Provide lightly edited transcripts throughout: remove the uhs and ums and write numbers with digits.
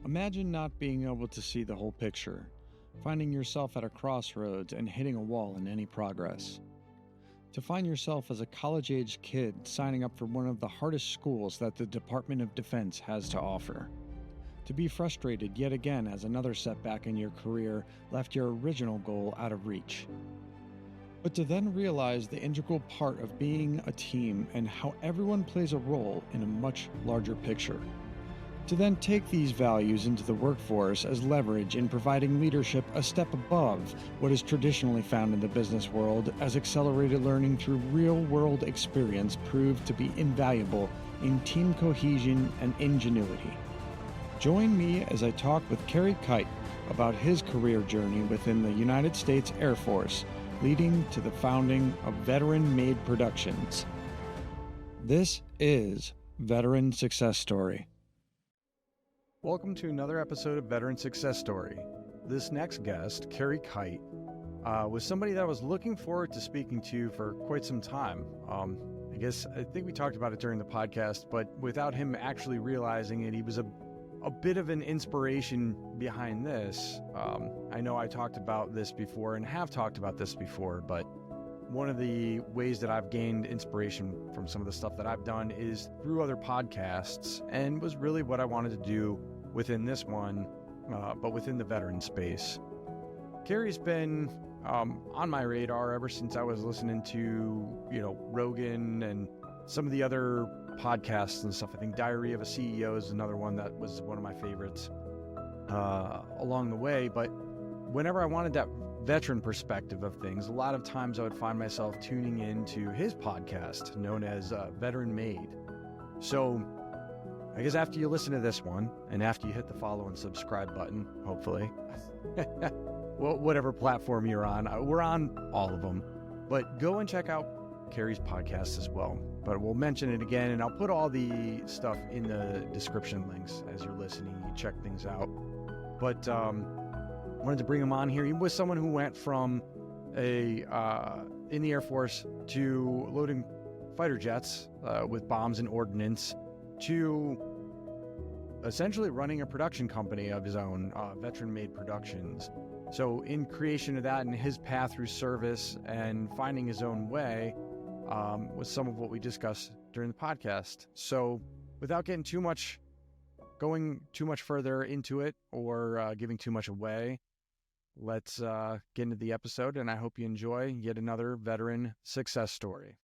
Imagine not being able to see the whole picture, finding yourself at a crossroads and hitting a wall in any progress. To find yourself as a college-age kid signing up for one of the hardest schools that the Department of Defense has to offer. To be frustrated yet again as another setback in your career left your original goal out of reach. But to then realize the integral part of being a team and how everyone plays a role in a much larger picture. To then take these values into the workforce as leverage in providing leadership a step above what is traditionally found in the business world, as accelerated learning through real-world experience proved to be invaluable in team cohesion and ingenuity. Join me as I talk with Carey Kight about his career journey within the United States Air Force, leading to the founding of VeteranMaid Productions. This is Veteran Success Story. Welcome to another episode of Veteran Success Story. This next guest, Carey Kight, was somebody that I was looking forward to speaking to for quite some time. I think we talked about it during the podcast, but without him actually realizing it, he was a bit of an inspiration behind this. I know I talked about this before and have talked about this before, but one of the ways that I've gained inspiration from some of the stuff that I've done is through other podcasts, and was really what I wanted to do within this one, but within the veteran space. Carrie's been on my radar ever since I was listening to, Rogan and some of the other podcasts and stuff. I think Diary of a CEO is another one that was one of my favorites along the way. But whenever I wanted that veteran perspective of things, a lot of times I would find myself tuning into his podcast known as VeteranMaid. So I guess after you listen to this one, and after you hit the follow and subscribe button, hopefully, well, whatever platform you're on, we're on all of them, but go and check out Carrie's podcast as well. But we'll mention it again, and I'll put all the stuff in the description links as you're listening. You check things out. But wanted to bring him on here. He was someone who went from in the Air Force to loading fighter jets with bombs and ordnance to essentially running a production company of his own, VeteranMaid Productions. So in creation of that and his path through service and finding his own way was some of what we discussed during the podcast. So without going too much further into it or giving too much away, let's get into the episode, and I hope you enjoy yet another veteran success story.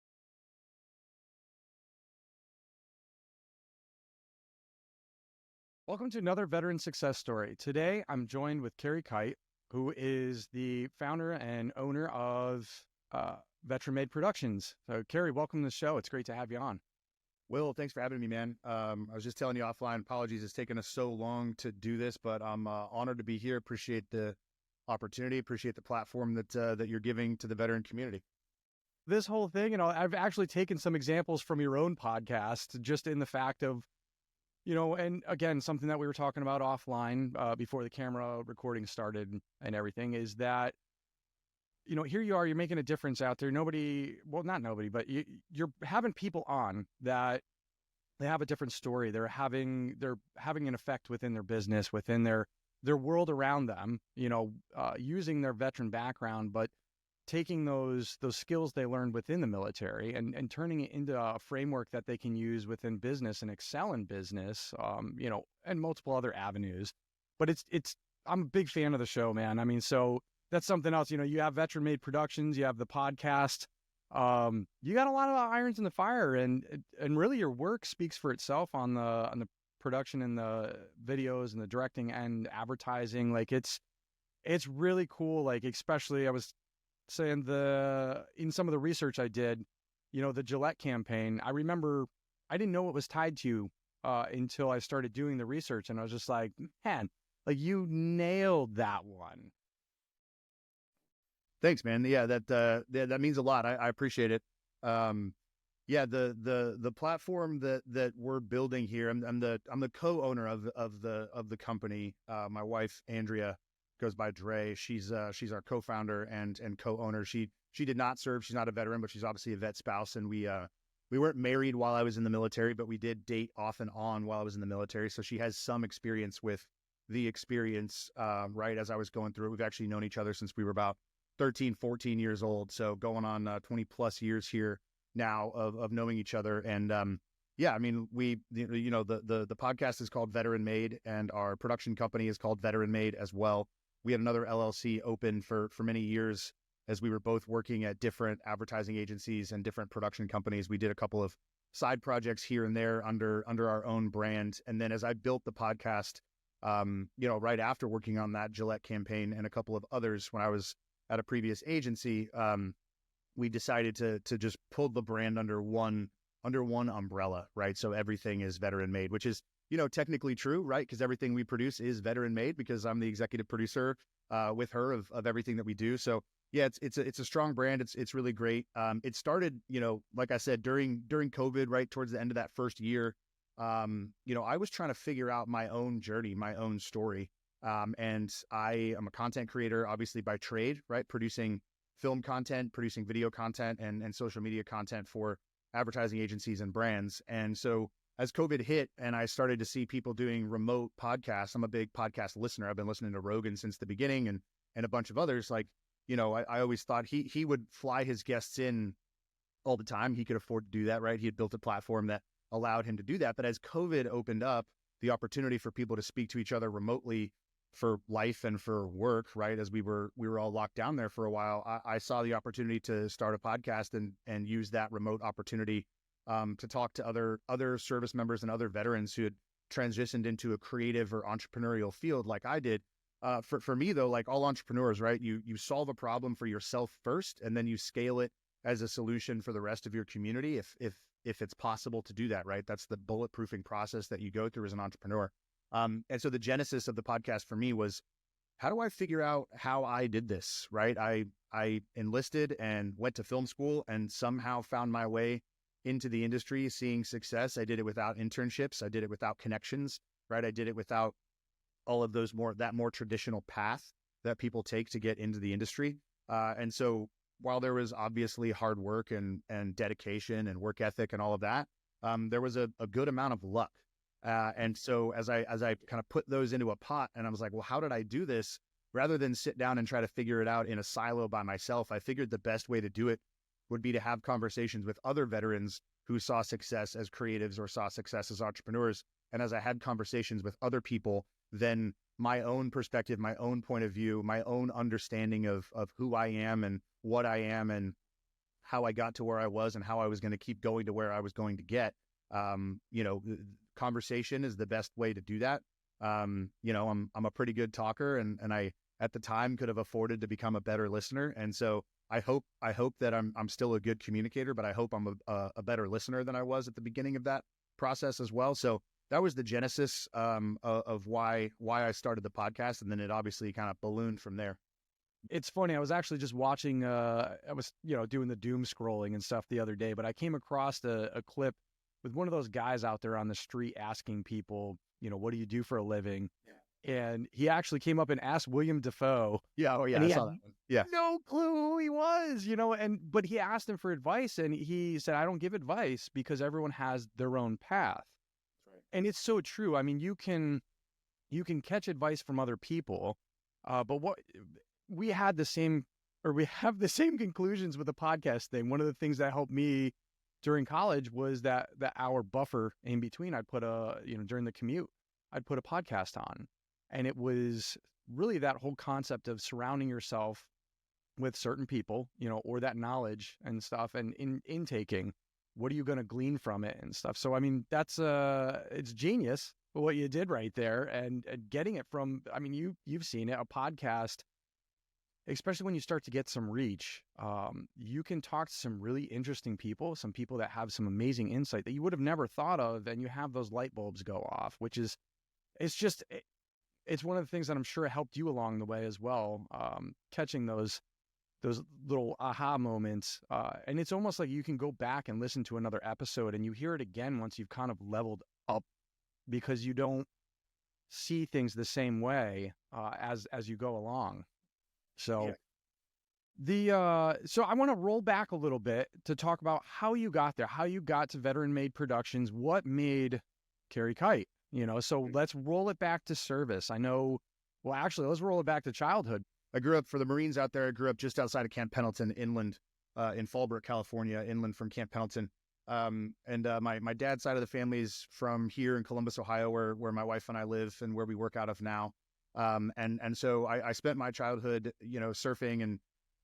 Welcome to another veteran success story. Today, I'm joined with Carey Kight, who is the founder and owner of VeteranMaid Productions. So, Kerry, welcome to the show. It's great to have you on. Will, thanks for having me, man. I was just telling you offline, apologies it's taken us so long to do this, but I'm honored to be here. Appreciate the opportunity, appreciate the platform that you're giving to the veteran community. This whole thing, I've actually taken some examples from your own podcast, just in the fact of, and again, something that we were talking about offline before the camera recording started and everything, is that, here you are, you're making a difference out there. Not nobody, but you're having people on that they have a different story. They're having an effect within their business, within their world around them, using their veteran background, but taking those skills they learned within the military and turning it into a framework that they can use within business and excel in business, and multiple other avenues. But I'm a big fan of the show, man. I mean, so that's something else. You have VeteranMaid Productions, you have the podcast. You got a lot of irons in the fire, and really your work speaks for itself on the production and the videos and the directing and advertising. Like it's really cool. Like, especially I was saying in some of the research I did, the Gillette campaign, I remember I didn't know it was tied to until I started doing the research, and I was just like, man, like you nailed that one. Thanks, man. Yeah, that means a lot. I appreciate it. The platform that we're building here, I'm the co-owner of the company. My wife Andrea goes by Dre. She's our co-founder and co-owner. She did not serve. She's not a veteran, but she's obviously a vet spouse. And we weren't married while I was in the military, but we did date off and on while I was in the military. So she has some experience with the experience, right, as I was going through it. We've actually known each other since we were about 13, 14 years old. So going on 20 plus years here now of knowing each other. And yeah, I mean, the podcast is called VeteranMaid, and our production company is called VeteranMaid as well. We had another LLC open for many years as we were both working at different advertising agencies and different production companies. We did a couple of side projects here and there under our own brand. And then as I built the podcast, right after working on that Gillette campaign and a couple of others when I was at a previous agency, we decided to just pull the brand under one umbrella, right? So everything is VeteranMaid, which is, technically true, right? Because everything we produce is VeteranMaid because I'm the executive producer with her of everything that we do. So yeah, it's a strong brand. It's really great. It started, like I said, during COVID, right towards the end of that first year. I was trying to figure out my own journey, my own story. And I am a content creator, obviously by trade, right? Producing film content, producing video content and social media content for advertising agencies and brands. And so as COVID hit and I started to see people doing remote podcasts, I'm a big podcast listener. I've been listening to Rogan since the beginning and a bunch of others. Like, I always thought he would fly his guests in all the time. He could afford to do that, right? He had built a platform that allowed him to do that. But as COVID opened up the opportunity for people to speak to each other remotely for life and for work, right? As we were all locked down there for a while, I saw the opportunity to start a podcast and use that remote opportunity to talk to other service members and other veterans who had transitioned into a creative or entrepreneurial field like I did. For me though, like all entrepreneurs, right? You solve a problem for yourself first, and then you scale it as a solution for the rest of your community. If it's possible to do that, right? That's the bulletproofing process that you go through as an entrepreneur. And so the genesis of the podcast for me was, how do I figure out how I did this, right? I enlisted and went to film school and somehow found my way into the industry, seeing success. I did it without internships. I did it without connections, right? I did it without all of those more traditional path that people take to get into the industry. And so while there was obviously hard work and dedication and work ethic and all of that, there was a good amount of luck. And so as I kind of put those into a pot and I was like, well, how did I do this? Rather than sit down and try to figure it out in a silo by myself, I figured the best way to do it would be to have conversations with other veterans who saw success as creatives or saw success as entrepreneurs. And as I had conversations with other people, then my own perspective, my own point of view, my own understanding of who I am and what I am and how I got to where I was and how I was going to keep going to where I was going to get. Conversation is the best way to do that. I'm a pretty good talker and I, at the time, could have afforded to become a better listener. And so I hope that I'm still a good communicator, but I hope I'm a better listener than I was at the beginning of that process as well. So that was the genesis of why I started the podcast. And then it obviously kind of ballooned from there. It's funny. I was actually just watching, I was, doing the doom scrolling and stuff the other day, but I came across a clip with one of those guys out there on the street asking people, what do you do for a living? Yeah. And he actually came up and asked William Dafoe. Yeah. Oh yeah. I saw that one. Yeah. No clue who he was, but he asked him for advice and he said, I don't give advice because everyone has their own path. That's right. And it's so true. I mean, you can catch advice from other people, but we have the same conclusions with the podcast thing. One of the things that helped me during college was that hour buffer in between, I'd put during the commute, I'd put a podcast on. And it was really that whole concept of surrounding yourself with certain people, or that knowledge and stuff, and intaking, what are you going to glean from it and stuff. So, I mean, that's, it's genius what you did right there and getting it from, I mean, you've seen it, a podcast, especially when you start to get some reach, you can talk to some really interesting people, some people that have some amazing insight that you would have never thought of. And you have those light bulbs go off, it's one of the things that I'm sure helped you along the way as well. Catching those little aha moments. And it's almost like you can go back and listen to another episode and you hear it again once you've kind of leveled up because you don't see things the same way as you go along. So so I want to roll back a little bit to talk about how you got there, how you got to VeteranMaid Productions, what made Carey Kight. So let's roll it back to service. Let's roll it back to childhood. I grew up, for the Marines out there, I grew up just outside of Camp Pendleton, inland, in Fallbrook, California, inland from Camp Pendleton. My dad's side of the family is from here in Columbus, Ohio, where my wife and I live and where we work out of now. So I spent my childhood, surfing and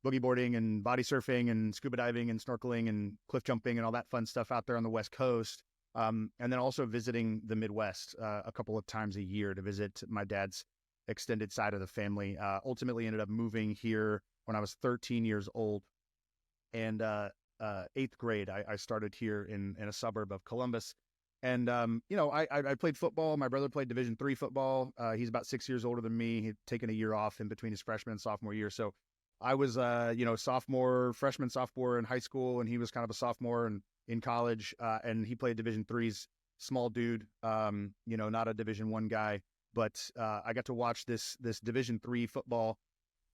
boogie boarding and body surfing and scuba diving and snorkeling and cliff jumping and all that fun stuff out there on the West Coast. And then also visiting the Midwest a couple of times a year to visit my dad's extended side of the family. Ultimately ended up moving here when I was 13 years old. And eighth grade, I started here in a suburb of Columbus. And, I played football. My brother played Division III football. He's about 6 years older than me. He'd taken a year off in between his freshman and sophomore year. So I was, freshman, sophomore in high school, and he was kind of a sophomore and in college. And he played Division III's, small dude, not a Division I guy. But I got to watch this Division III football,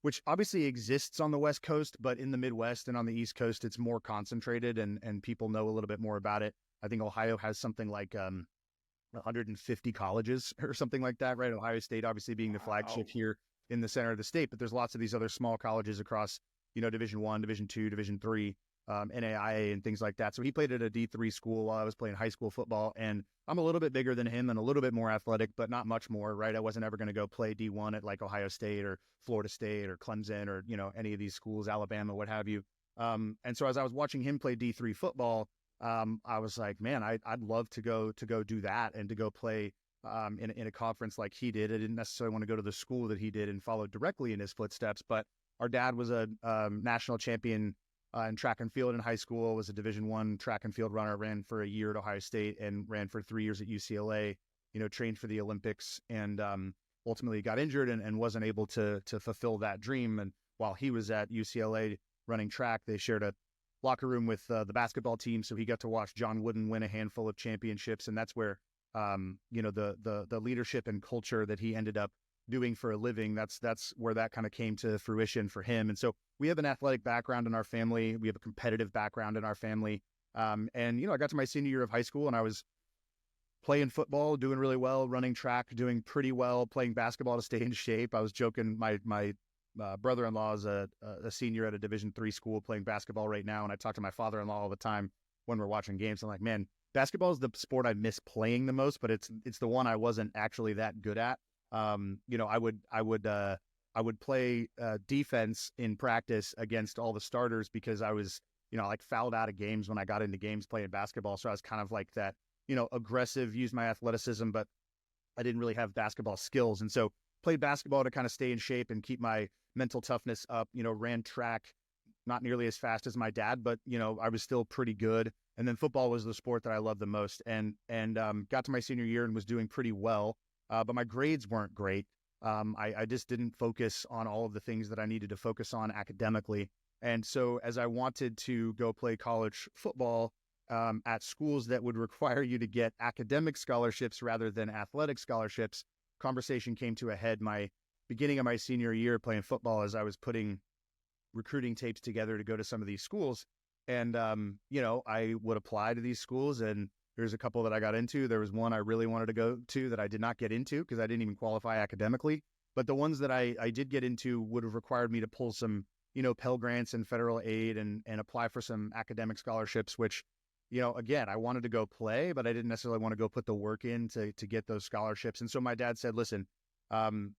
which obviously exists on the West Coast, but in the Midwest and on the East Coast, it's more concentrated and people know a little bit more about it. I think Ohio has something like 150 colleges or something like that, right? Ohio State obviously being the flagship here in the center of the state, but there's lots of these other small colleges across, Division I, Division II, Division III, NAIA and things like that. So he played at a D3 school while I was playing high school football, and I'm a little bit bigger than him and a little bit more athletic, but not much more, right? I wasn't ever going to go play D1 at like Ohio State or Florida State or Clemson or, any of these schools, Alabama, what have you. And so as I was watching him play D3 football, I was like, man, I'd love to go do that and to go play in a conference like he did. I didn't necessarily want to go to the school that he did and follow directly in his footsteps, but our dad was a national champion in track and field in high school, was a Division I track and field runner, ran for a year at Ohio State and ran for 3 years at UCLA, trained for the Olympics, and ultimately got injured and wasn't able to fulfill that dream. And while he was at UCLA running track, they shared a locker room with the basketball team. So he got to watch John Wooden win a handful of championships. And that's where, the leadership and culture that he ended up doing for a living, that's where that kind of came to fruition for him. And so we have an athletic background in our family. We have a competitive background in our family. I got to my senior year of high school and I was playing football, doing really well, running track, doing pretty well, playing basketball to stay in shape. I was joking. My brother-in-law is a senior at a Division III school playing basketball right now. And I talk to my father-in-law all the time when we're watching games. I'm like, man, basketball is the sport I miss playing the most, but it's the one I wasn't actually that good at. I would play defense in practice against all the starters because I was, fouled out of games when I got into games playing basketball. So I was kind of like that, aggressive, use my athleticism, but I didn't really have basketball skills. And so played basketball to kind of stay in shape and keep my mental toughness up, ran track, not nearly as fast as my dad, but, I was still pretty good. And then football was the sport that I loved the most, and got to my senior year and was doing pretty well. But my grades weren't great. I just didn't focus on all of the things that I needed to focus on academically. And so as I wanted to go play college football at schools that would require you to get academic scholarships rather than athletic scholarships, conversation came to a head my beginning of my senior year playing football as I was putting recruiting tapes together to go to some of these schools. And, I would apply to these schools, and there's a couple that I got into. There was one I really wanted to go to that I did not get into because I didn't even qualify academically. But the ones that I did get into would have required me to pull some, Pell Grants and federal aid and apply for some academic scholarships, which, again, I wanted to go play, but I didn't necessarily want to go put the work in to get those scholarships. And so my dad said, listen,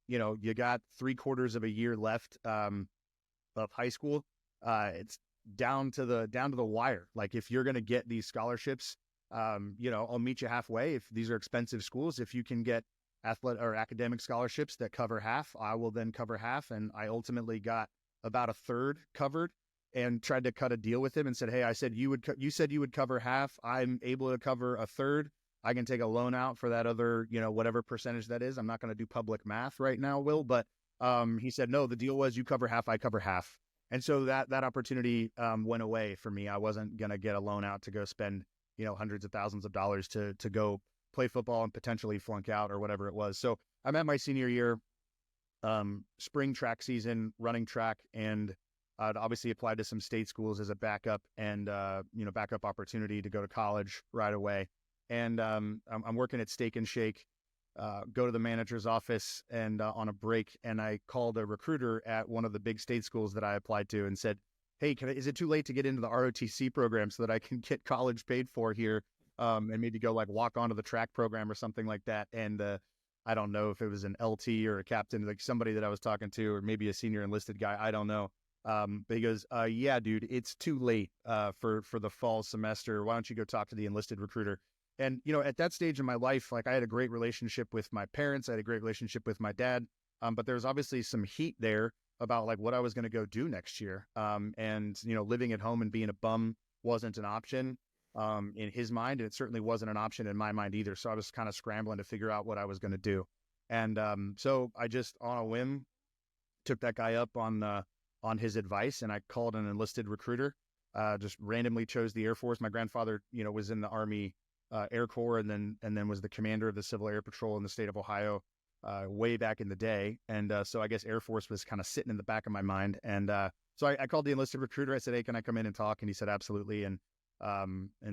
you got 3/4 of a year left of high school. It's down to the wire. Like, if you're going to get these scholarships, I'll meet you halfway. If these are expensive schools, if you can get athletic or academic scholarships that cover half, I will then cover half. And I ultimately got about a third covered and tried to cut a deal with him and said, hey, I said, you said you would cover half. I'm able to cover a third. I can take a loan out for that other, whatever percentage that is. I'm not going to do public math right now, Will, but he said, no, the deal was you cover half, I cover half. And so that opportunity went away for me. I wasn't going to get a loan out to go spend, hundreds of thousands of dollars to go play football and potentially flunk out or whatever it was. So I'm at my senior year, spring track season, running track, and I'd obviously applied to some state schools as a backup and, backup opportunity to go to college right away. And I'm working at Steak and Shake go to the manager's office and on a break, and I called a recruiter at one of the big state schools that I applied to and said, hey, is it too late to get into the ROTC program so that I can get college paid for here, and maybe go like walk onto the track program or something like that? And I don't know if it was an LT or a captain, like somebody that I was talking to, or maybe a senior enlisted guy. I don't know. But he goes, yeah, dude, it's too late for the fall semester. Why don't you go talk to the enlisted recruiter? And, at that stage in my life, like I had a great relationship with my parents. I had a great relationship with my dad. But there was obviously some heat there about like what I was going to go do next year. And, living at home and being a bum wasn't an option in his mind. And it certainly wasn't an option in my mind either. So I was kind of scrambling to figure out what I was going to do. And so I just, on a whim, took that guy up on his advice, and I called an enlisted recruiter, just randomly chose the Air Force. My grandfather, was in the Army Air Corps, and then was the commander of the Civil Air Patrol in the state of Ohio way back in the day. And so I guess Air Force was kind of sitting in the back of my mind. And so I called the enlisted recruiter. I said, hey, can I come in and talk? And he said, absolutely. And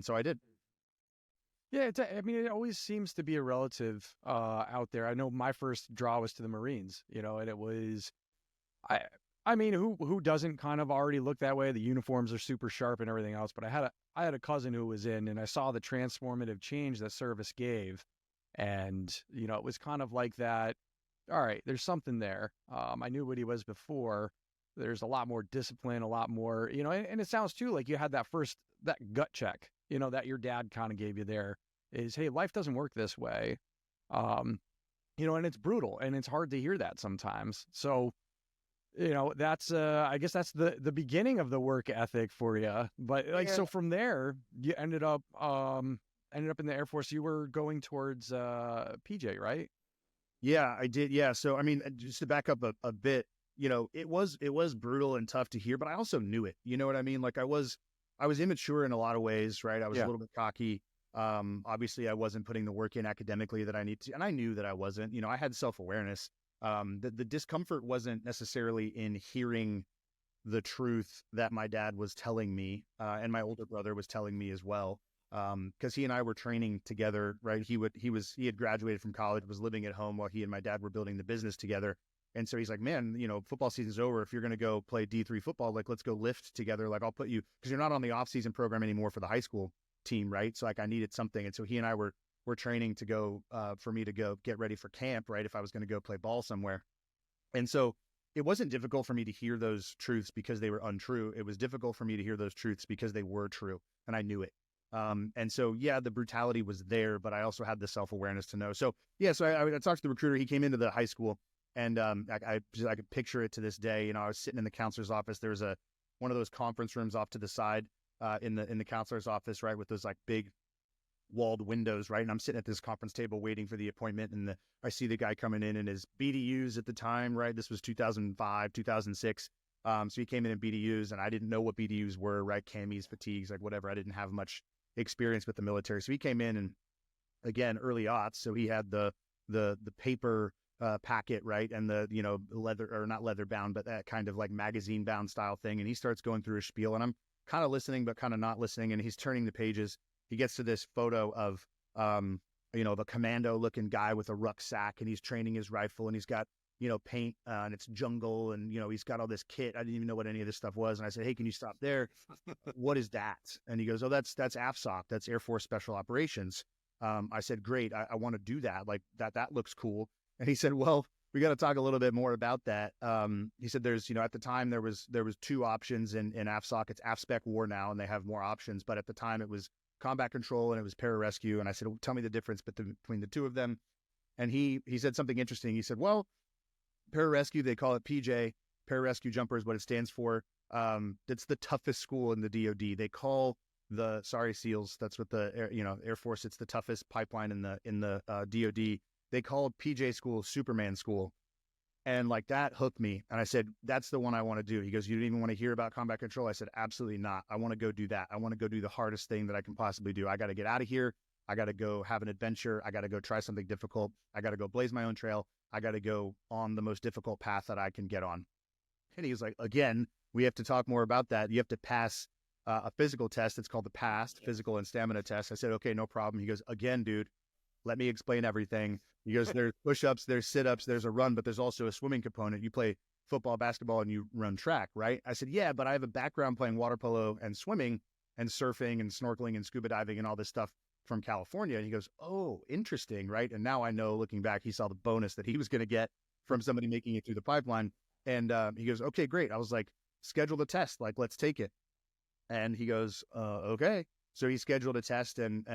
so I did. Yeah, it always seems to be a relative out there. I know my first draw was to the Marines, and it was, who doesn't kind of already look that way? The uniforms are super sharp and everything else. But I had a cousin who was in, and I saw the transformative change that service gave, and it was kind of like that. All right, there's something there. I knew what he was before. There's a lot more discipline, a lot more, and it sounds too like you had that gut check, that your dad kind of gave you there is, hey, life doesn't work this way. And it's brutal and it's hard to hear that sometimes. So, that's, I guess that's the beginning of the work ethic for you. But so from there, you ended up in the Air Force. You were going towards PJ, right? Yeah, I did. Yeah. So, just to back up a bit, it was brutal and tough to hear, but I also knew it. You know what I mean? Like I was immature in a lot of ways, right? I was a little bit cocky. Obviously I wasn't putting the work in academically that I need to, and I knew that I wasn't. I had self-awareness. The discomfort wasn't necessarily in hearing the truth that my dad was telling me, and my older brother was telling me as well. Because he and I were training together, right? He had graduated from college, was living at home while he and my dad were building the business together. And so he's like, man, football season's over. If you're going to go play D3 football, like, let's go lift together. Like, I'll put you, because you're not on the off-season program anymore for the high school team, right? So, like, I needed something. And so he and I were training to go, for me to go get ready for camp, right? If I was going to go play ball somewhere. And so it wasn't difficult for me to hear those truths because they were untrue. It was difficult for me to hear those truths because they were true. And I knew it. And so, yeah, the brutality was there, but I also had the self-awareness to know. So, yeah, so I talked to the recruiter. He came into the high school. And I could picture it to this day. I was sitting in the counselor's office. There was one of those conference rooms off to the side in the counselor's office, right, with those like big walled windows, right? And I'm sitting at this conference table waiting for the appointment, and I see the guy coming in his BDUs at the time, right? This was 2005, 2006. So he came in BDUs, and I didn't know what BDUs were, right? Camis, fatigues, like whatever. I didn't have much experience with the military. So he came in, and again, early aughts. So he had the paper packet, right? And the, leather, or not leather bound, but that kind of like magazine bound style thing. And he starts going through a spiel, and I'm kind of listening, but kind of not listening. And he's turning the pages. He gets to this photo of, the commando looking guy with a rucksack, and he's training his rifle, and he's got, paint, and it's jungle, and, he's got all this kit. I didn't even know what any of this stuff was. And I said, hey, can you stop there? What is that? And he goes, oh, that's AFSOC. That's Air Force Special Operations. I said, great. I want to do that. Like that looks cool. And he said, well, we got to talk a little bit more about that. He said there's, at the time there was two options in AFSOC. It's AFSPEC War now, and they have more options. But at the time it was combat control and it was pararescue. And I said, well, tell me the difference between the two of them. And he said something interesting. He said, well, pararescue, they call it PJ, pararescue jumper is what it stands for. It's the toughest school in the DoD. They call the SEALs, that's what the Air Force, it's the toughest pipeline in the DoD. They called PJ school Superman school. And like that hooked me. And I said, that's the one I want to do. He goes, you didn't even want to hear about combat control? I said, absolutely not. I want to go do that. I want to go do the hardest thing that I can possibly do. I got to get out of here. I got to go have an adventure. I got to go try something difficult. I got to go blaze my own trail. I got to go on the most difficult path that I can get on. And he was like, again, we have to talk more about that. You have to pass a physical test. It's called the PAST, physical and stamina test. I said, okay, no problem. He goes, again, dude, let me explain everything. He goes, there's push-ups, there's sit-ups, there's a run, but there's also a swimming component. You play football, basketball, and you run track, right? I said, yeah, but I have a background playing water polo and swimming and surfing and snorkeling and scuba diving and all this stuff from California. And he goes, oh, interesting, right? And now I know, looking back, he saw the bonus that he was going to get from somebody making it through the pipeline. And he goes, okay, great. I was like, schedule the test, like, let's take it. And he goes, okay. So he scheduled a test and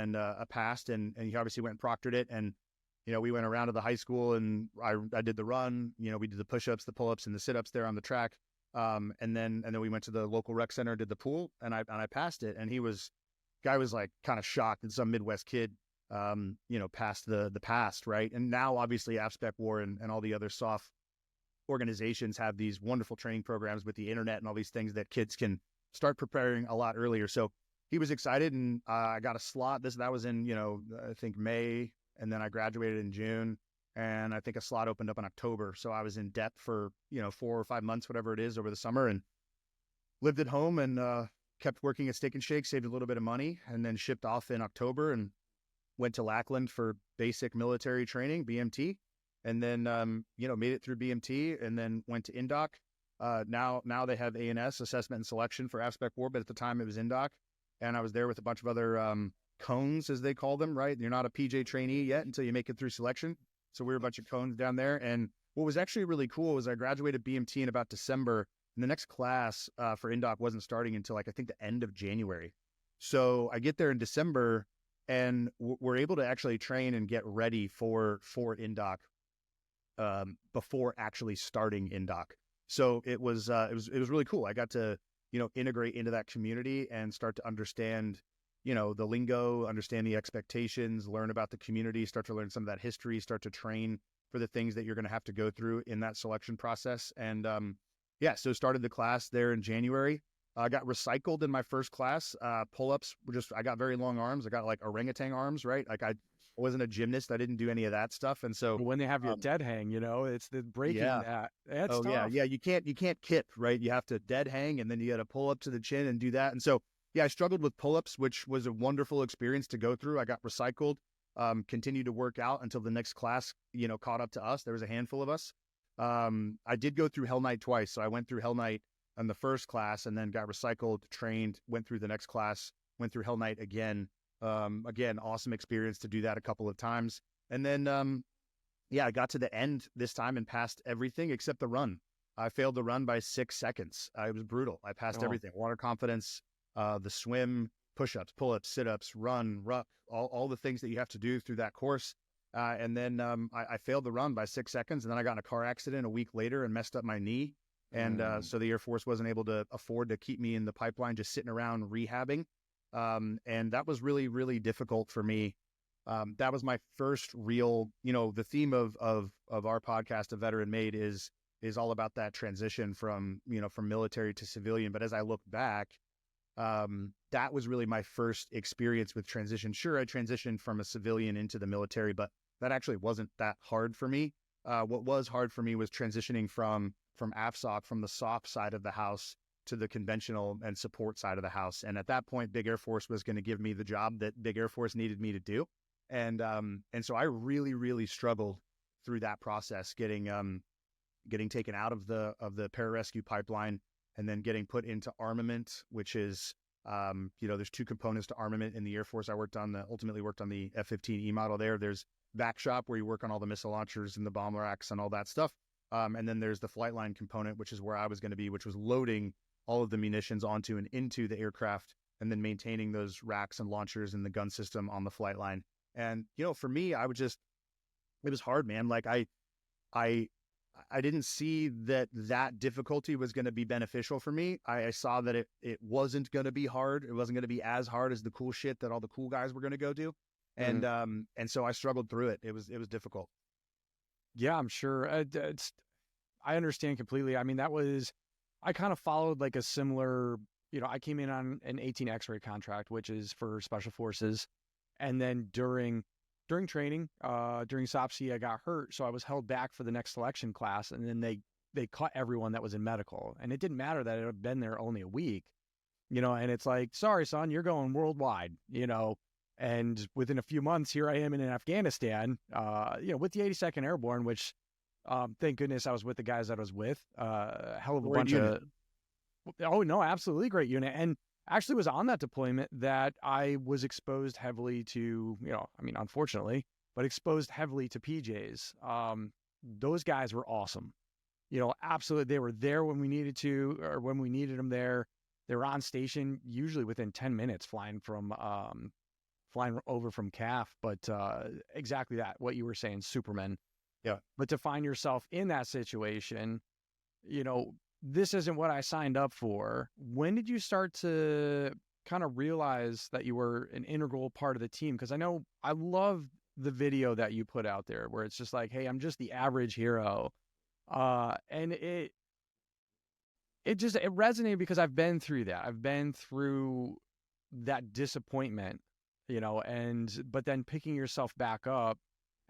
passed, and he obviously went and proctored it. And, you know, we went around to the high school, and I did the run, you know, we did the push-ups, the pull-ups, and the sit-ups there on the track. And then we went to the local rec center, did the pool, and I passed it. And guy was like kind of shocked that some Midwest kid, you know, passed the past, right? And now obviously AppSpec War and all the other soft organizations have these wonderful training programs with the internet and all these things that kids can start preparing a lot earlier. So he was excited, and I got a slot. That was in, you know, I think May, and then I graduated in June, and I think a slot opened up in October. So I was in debt for, you know, 4 or 5 months, whatever it is, over the summer, and lived at home and kept working at Steak and Shake, saved a little bit of money, and then shipped off in October and went to Lackland for basic military training, BMT, and then, you know, made it through BMT, and then went to INDOC. Now they have ANS, Assessment and Selection for AppSpec War, but at the time it was INDOC. And I was there with a bunch of other cones, as they call them, right? You're not a PJ trainee yet until you make it through selection. So we were a bunch of cones down there. And what was actually really cool was I graduated BMT in about December, and the next class for INDOC wasn't starting until, like, I think the end of January. So I get there in December, and we're able to actually train and get ready for INDOC before actually starting INDOC. So it was really cool. I got to, you know, integrate into that community and start to understand, you know, the lingo, understand the expectations, learn about the community, start to learn some of that history, start to train for the things that you're going to have to go through in that selection process. And yeah, so started the class there in January. I got recycled in my first class. Pull-ups were I got very long arms. I got like orangutan arms, right? Like I wasn't a gymnast. I didn't do any of that stuff. And so when they have your dead hang, you know, it's the breaking that. That's tough. Yeah. You can't kip, right? You have to dead hang, and then you got to pull up to the chin and do that. And so, yeah, I struggled with pull-ups, which was a wonderful experience to go through. I got recycled, continued to work out until the next class, you know, caught up to us. There was a handful of us. I did go through Hell Night twice. So I went through Hell Night in the first class, and then got recycled, trained, went through the next class, went through Hell Night again. Again, awesome experience to do that a couple of times. And then, yeah, I got to the end this time and passed everything except the run. I failed the run by 6 seconds. It was brutal. I passed everything: water confidence, the swim, push-ups, pull-ups, sit-ups, run, ruck, all the things that you have to do through that course. And then I failed the run by 6 seconds, and then I got in a car accident a week later and messed up my knee. And so the Air Force wasn't able to afford to keep me in the pipeline, just sitting around rehabbing. And that was really, really difficult for me. That was my first real, you know, the theme of our podcast, of VeteranMaid, is all about that transition from, you know, from military to civilian. But as I look back, that was really my first experience with transition. Sure, I transitioned from a civilian into the military, but that actually wasn't that hard for me. What was hard for me was transitioning from AFSOC, from the soft side of the house, to the conventional and support side of the house. And at that point, Big Air Force was going to give me the job that Big Air Force needed me to do. And so I really, really struggled through that process, getting taken out of the pararescue pipeline, and then getting put into armament, which is, you know, there's two components to armament in the Air Force. I ultimately worked on the F-15E model there. There's VAC shop, where you work on all the missile launchers and the bomb racks and all that stuff. And then there's the flight line component, which is where I was going to be, which was loading all of the munitions onto and into the aircraft, and then maintaining those racks and launchers and the gun system on the flight line. And, you know, for me, it was hard, man. Like I didn't see that difficulty was going to be beneficial for me. I saw that it wasn't going to be hard. It wasn't going to be as hard as the cool shit that all the cool guys were going to go do. And, and so I struggled through it. It was difficult. Yeah, I'm sure. I understand completely. I mean, I kind of followed like a similar, you know, I came in on an 18 X-ray contract, which is for special forces. And then during training, during SOPC, I got hurt. So I was held back for the next selection class. And then they caught everyone that was in medical. And it didn't matter that it had been there only a week, you know, and it's like, sorry, son, you're going worldwide, you know. And within a few months, here I am in Afghanistan, with the 82nd Airborne, which, thank goodness I was with the guys that I was with. Hell of a bunch unit. Oh, no, absolutely great unit. And actually was on that deployment that I was exposed heavily to, unfortunately, but exposed heavily to PJs. Those guys were awesome. Absolutely. They were there when we needed to, or when we needed them there. They were on station usually within 10 minutes flying over from CAF, but exactly that, what you were saying, Superman. Yeah. But to find yourself in that situation, this isn't what I signed up for. When did you start to kind of realize that you were an integral part of the team? Because I love the video that you put out there where it's just like, hey, I'm just the average hero. And it resonated because I've been through that. I've been through that disappointment, but then picking yourself back up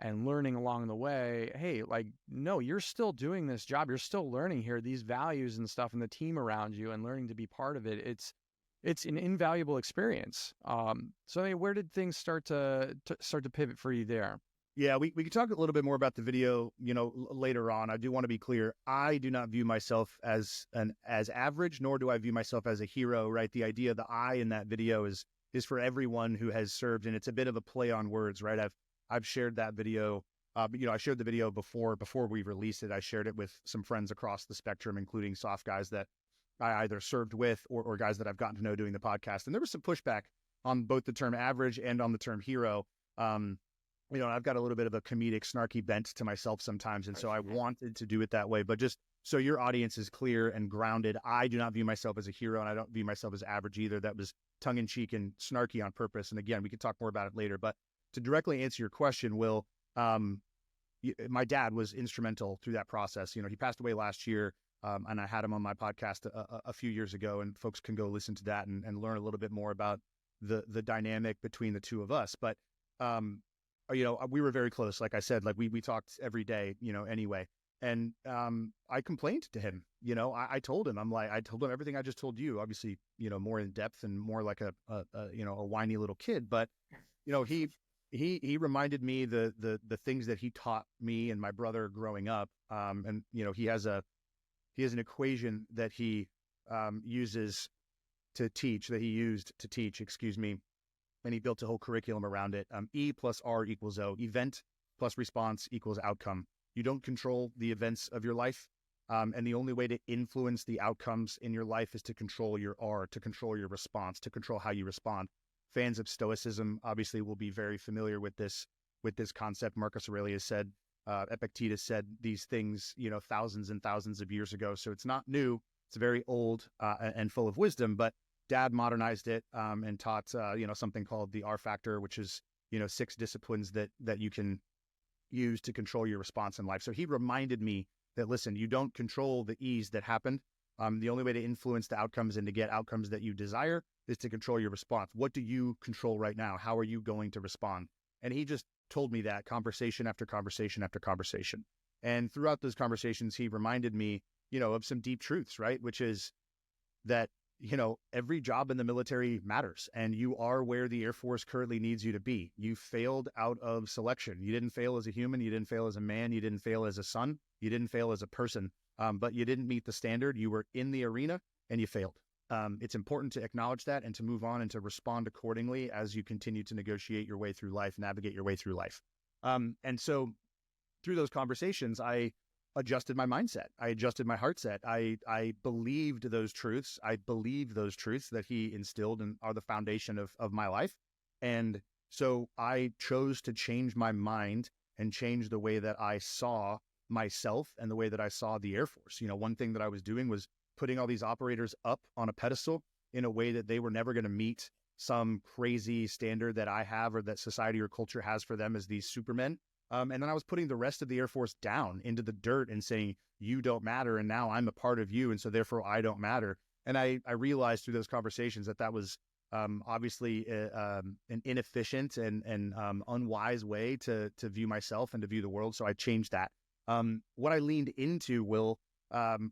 and learning along the way, hey, like, no, you're still doing this job. You're still learning here, these values and stuff, and the team around you, and learning to be part of it. It's an invaluable experience. So where did things start to pivot for you there? Yeah, we can talk a little bit more about the video, later on. I do want to be clear. I do not view myself as average, nor do I view myself as a hero, right? The idea of the I in that video is for everyone who has served, and it's a bit of a play on words, right? I've shared that video. I shared the video before we released it. I shared it with some friends across the spectrum, including soft guys that I either served with or guys that I've gotten to know doing the podcast. And there was some pushback on both the term average and on the term hero. I've got a little bit of a comedic, snarky bent to myself sometimes. And so I wanted to do it that way. But just so your audience is clear and grounded, I do not view myself as a hero, and I don't view myself as average either. That was tongue in cheek and snarky on purpose. And again, we can talk more about it later. But to directly answer your question, Will, my dad was instrumental through that process. He passed away last year, and I had him on my podcast a few years ago, and folks can go listen to that and learn a little bit more about the dynamic between the two of us. But we were very close. Like I said, like we talked every day, anyway. And I complained to him. I told him, I told him everything I just told you, obviously, more in depth and more like a whiny little kid. But, he reminded me the things that he taught me and my brother growing up. And, he has an equation that he used to teach, excuse me. And he built a whole curriculum around it. E plus R equals O. Event plus response equals outcome. You don't control the events of your life. And the only way to influence the outcomes in your life is to control your R, to control your response, to control how you respond. Fans of Stoicism obviously will be very familiar with this concept. Marcus Aurelius said, Epictetus said these things, thousands and thousands of years ago. So it's not new. It's very old and full of wisdom, but Dad modernized it and taught, something called the R factor, which is, 6 disciplines that you can use to control your response in life. So he reminded me that, listen, you don't control the E's that happened. The only way to influence the outcomes and to get outcomes that you desire is to control your response. What do you control right now? How are you going to respond? And he just told me that conversation after conversation after conversation. And throughout those conversations, he reminded me, of some deep truths, right? Which is that, every job in the military matters, and you are where the Air Force currently needs you to be. You failed out of selection. You didn't fail as a human. You didn't fail as a man. You didn't fail as a son. You didn't fail as a person, but you didn't meet the standard. You were in the arena and you failed. It's important to acknowledge that and to move on and to respond accordingly as you continue to negotiate your way through life, navigate your way through life. And so through those conversations, I adjusted my mindset. I adjusted my heart set. I believed those truths. I believe those truths that he instilled and are the foundation of my life. And so I chose to change my mind and change the way that I saw myself and the way that I saw the Air Force. One thing that I was doing was putting all these operators up on a pedestal in a way that they were never going to meet some crazy standard that I have or that society or culture has for them as these supermen. And then I was putting the rest of the Air Force down into the dirt and saying, you don't matter. And now I'm a part of you. And so therefore I don't matter. And I realized through those conversations that was obviously an inefficient and unwise way to view myself and to view the world. So I changed that. What I leaned into, Will,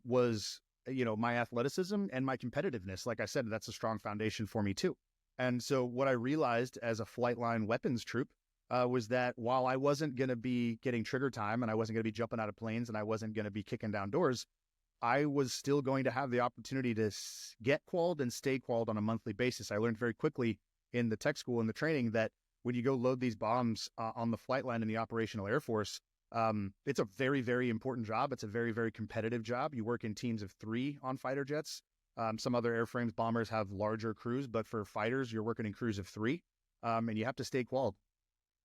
was, my athleticism and my competitiveness. Like I said, that's a strong foundation for me too. And so what I realized as a flight line weapons troop was that while I wasn't going to be getting trigger time and I wasn't going to be jumping out of planes and I wasn't going to be kicking down doors, I was still going to have the opportunity to get qualled and stay qualled on a monthly basis. I learned very quickly in the tech school and the training that when you go load these bombs on the flight line in the operational Air Force, it's a very, very important job. It's a very, very competitive job. You work in teams of 3 on fighter jets. Some other airframes, bombers have larger crews, but for fighters, you're working in crews of 3, and you have to stay qualled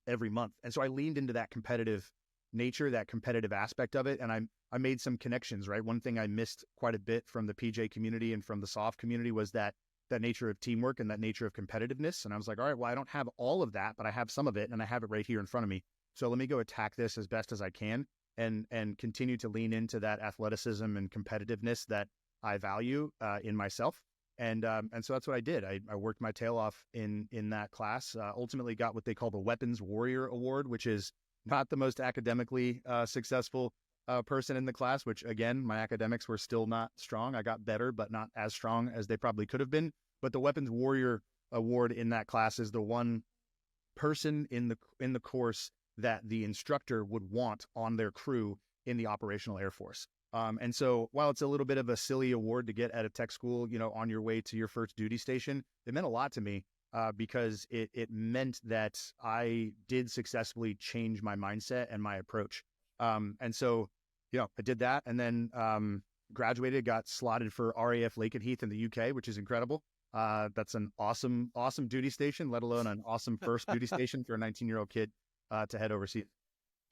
every month. And so I leaned into that competitive nature, that competitive aspect of it, and I made some connections, right? One thing I missed quite a bit from the PJ community and from the SOF community was that nature of teamwork and that nature of competitiveness. And I was like, all right, well, I don't have all of that, but I have some of it, and I have it right here in front of me. So let me go attack this as best as I can and continue to lean into that athleticism and competitiveness that I value in myself. And so that's what I did. I worked my tail off in that class, ultimately got what they call the Weapons Warrior Award, which is not the most academically successful person in the class, which again, my academics were still not strong. I got better, but not as strong as they probably could have been. But the Weapons Warrior Award in that class is the one person in the course that the instructor would want on their crew in the operational Air Force. And so while it's a little bit of a silly award to get at a tech school, on your way to your first duty station, it meant a lot to me because it meant that I did successfully change my mindset and my approach. And so, I did that and then graduated, got slotted for RAF Lakenheath in the UK, which is incredible. That's an awesome duty station, let alone an awesome first duty station for a 19-year-old kid to head overseas.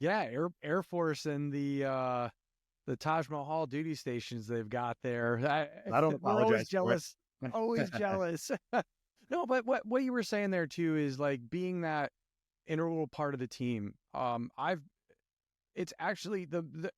Yeah, Air Force and the Taj Mahal duty stations they've got there. I don't apologize. We're always jealous. Always jealous. No, but what you were saying there too is like being that integral part of the team. It's actually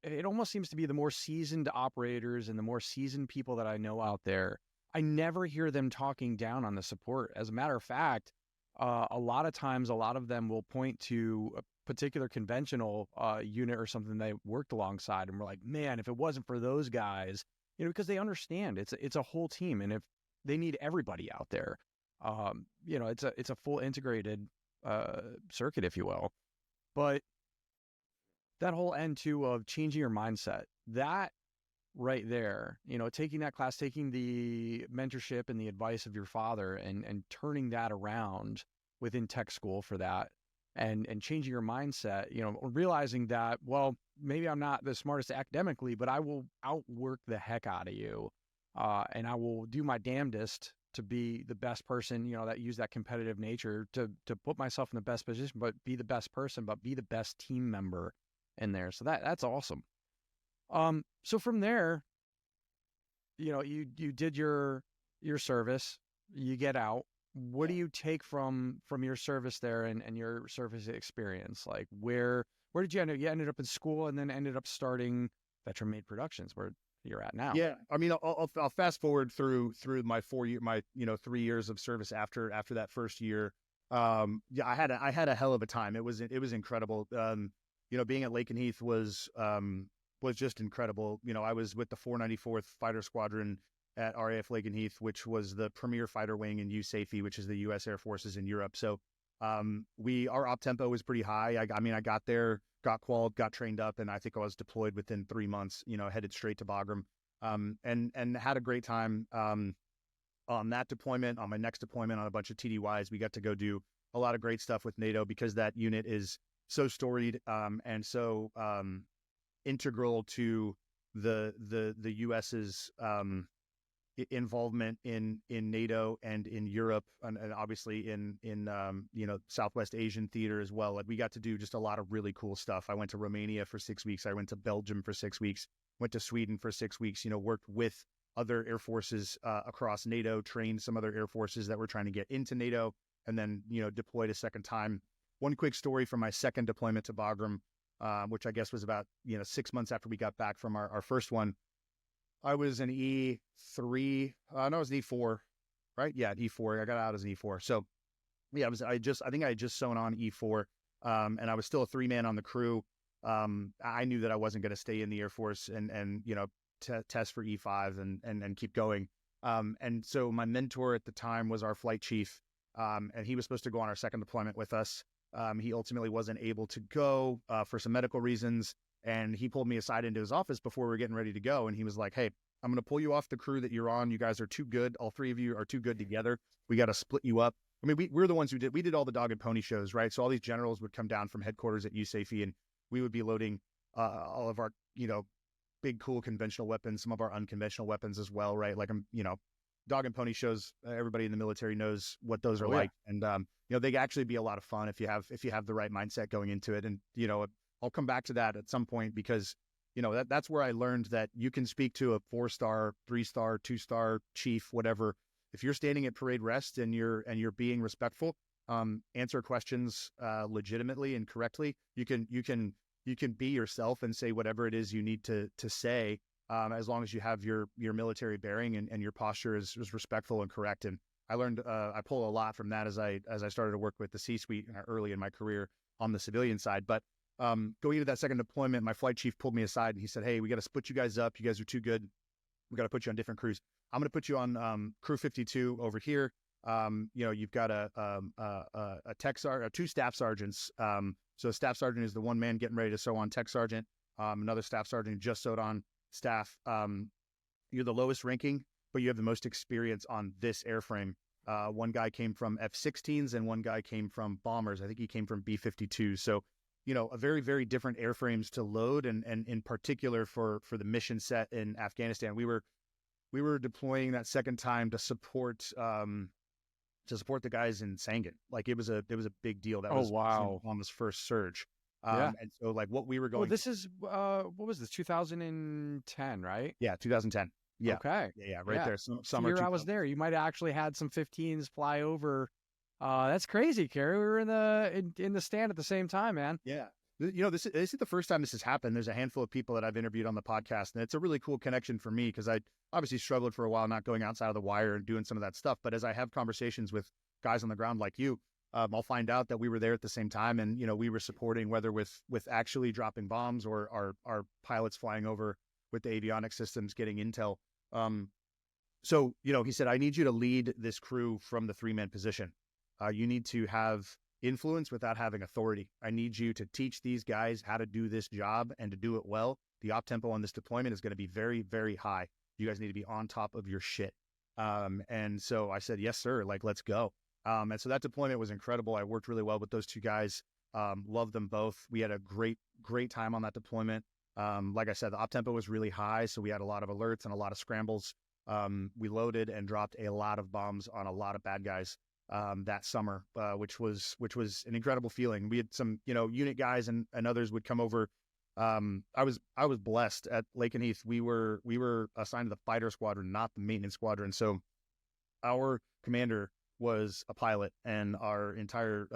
it almost seems to be the more seasoned operators and the more seasoned people that I know out there. I never hear them talking down on the support. As a matter of fact, a lot of times, a lot of them will point to a particular conventional unit or something they worked alongside, and we're like, man, if it wasn't for those guys, because they understand it's a whole team, and if they need everybody out there, it's a full integrated circuit, if you will. But that whole end too of changing your mindset, that right there, taking that class, taking the mentorship and the advice of your father and turning that around within tech school for that and changing your mindset, realizing that, well, maybe I'm not the smartest academically, but I will outwork the heck out of you. And I will do my damnedest to be the best person, that use that competitive nature to put myself in the best position, but be the best person, but be the best team member in there. So that's awesome. So from there, you did your service, you get out. What do you take from your service there and your service experience? Like where did you end up? You ended up in school and then ended up starting VeteranMaid Productions, where you're at now. Yeah, I mean, I'll fast forward through my 3 years of service after that first year. Yeah, I had a hell of a time. It was incredible. Being at Lakenheath was just incredible. I was with the 494th Fighter Squadron at RAF Lakenheath, which was the premier fighter wing in USAFE, which is the U.S. Air Forces in Europe. So our op tempo was pretty high. I got there, got qualled, got trained up, and I think I was deployed within 3 months, headed straight to Bagram, and had a great time on that deployment. On my next deployment, on a bunch of TDYs, we got to go do a lot of great stuff with NATO because that unit is so storied and so integral to the U.S.'s involvement in NATO and in Europe and obviously in Southwest Asian theater as well. Like we got to do just a lot of really cool stuff. I went to Romania for 6 weeks. I went to Belgium for 6 weeks. Went to Sweden for 6 weeks. Worked with other air forces across NATO. Trained some other air forces that were trying to get into NATO, and then deployed a second time. One quick story from my second deployment to Bagram, which I guess was about 6 months after we got back from our first one. I was an E3. No, it was an E4, right? Yeah, E4. I got out as an E4. So, yeah, I think I had just sewn on E4, and I was still a 3-man on the crew. I knew that I wasn't going to stay in the Air Force and test for E5 and keep going. And so my mentor at the time was our flight chief, and he was supposed to go on our second deployment with us. He ultimately wasn't able to go for some medical reasons, and he pulled me aside into his office before we were getting ready to go, and he was like, "Hey, I'm going to pull you off the crew that you're on. You guys are too good. All three of you are too good together. We got to split you up." I mean, we're the ones who did all the dog and pony shows, right? So all these generals would come down from headquarters at USAFE, and we would be loading all of our, big, cool conventional weapons, some of our unconventional weapons as well, right? Like, dog and pony shows, everybody in the military knows what those are like. And, they actually be a lot of fun if you have the right mindset going into it. And, I'll come back to that at some point because, that's where I learned that you can speak to a 4-star, 3-star, 2-star chief, whatever. If you're standing at parade rest and you're being respectful, answer questions legitimately and correctly, you can be yourself and say whatever it is you need to say, as long as you have your military bearing and your posture is respectful and correct. And I learned I pull a lot from that as I started to work with the C-suite early in my career on the civilian side. But going into that second deployment, my flight chief pulled me aside and he said, "Hey, we got to split you guys up. You guys are too good. We got to put you on different crews. I'm going to put you on crew 52 over here. You've got a tech sergeant, 2 staff sergeants. So a staff sergeant is the one man getting ready to sew on tech sergeant. Another staff sergeant just sewed on staff. You're the lowest ranking, but you have the most experience on this airframe. One guy came from F-16s and one guy came from bombers. I think he came from B-52. So, a very, very different airframes to load. And in particular for the mission set in Afghanistan, we were deploying that second time to support the guys in Sangin. Like it was a big deal. That was Obama's first surge. And so like what we were going. Oh, this is what was this? 2010, right? Yeah, 2010. Yeah. Okay. Yeah, right there. Summer. Year I was there. You might have actually had some 15s fly over. That's crazy, Kerry. We were in the stand at the same time, man. Yeah. This is the first time this has happened. There's a handful of people that I've interviewed on the podcast, and it's a really cool connection for me because I obviously struggled for a while not going outside of the wire and doing some of that stuff. But as I have conversations with guys on the ground like you, I'll find out that we were there at the same time, and we were supporting whether with actually dropping bombs or our pilots flying over with the avionics systems getting intel. So he said, "I need you to lead this crew from the 3-man position. You need to have influence without having authority. I need you to teach these guys how to do this job and to do it well. The op tempo on this deployment is going to be very, very high. You guys need to be on top of your shit." And so I said, "Yes, sir. Like, let's go." And so that deployment was incredible. I worked really well with those 2 guys. Loved them both. We had a great, great time on that deployment. Like I said, the op tempo was really high. So we had a lot of alerts and a lot of scrambles. We loaded and dropped a lot of bombs on a lot of bad guys that summer, which was an incredible feeling. We had some, unit guys and others would come over. I was blessed at Lakenheath. We were assigned to the fighter squadron, not the maintenance squadron. So our commander was a pilot, and our entire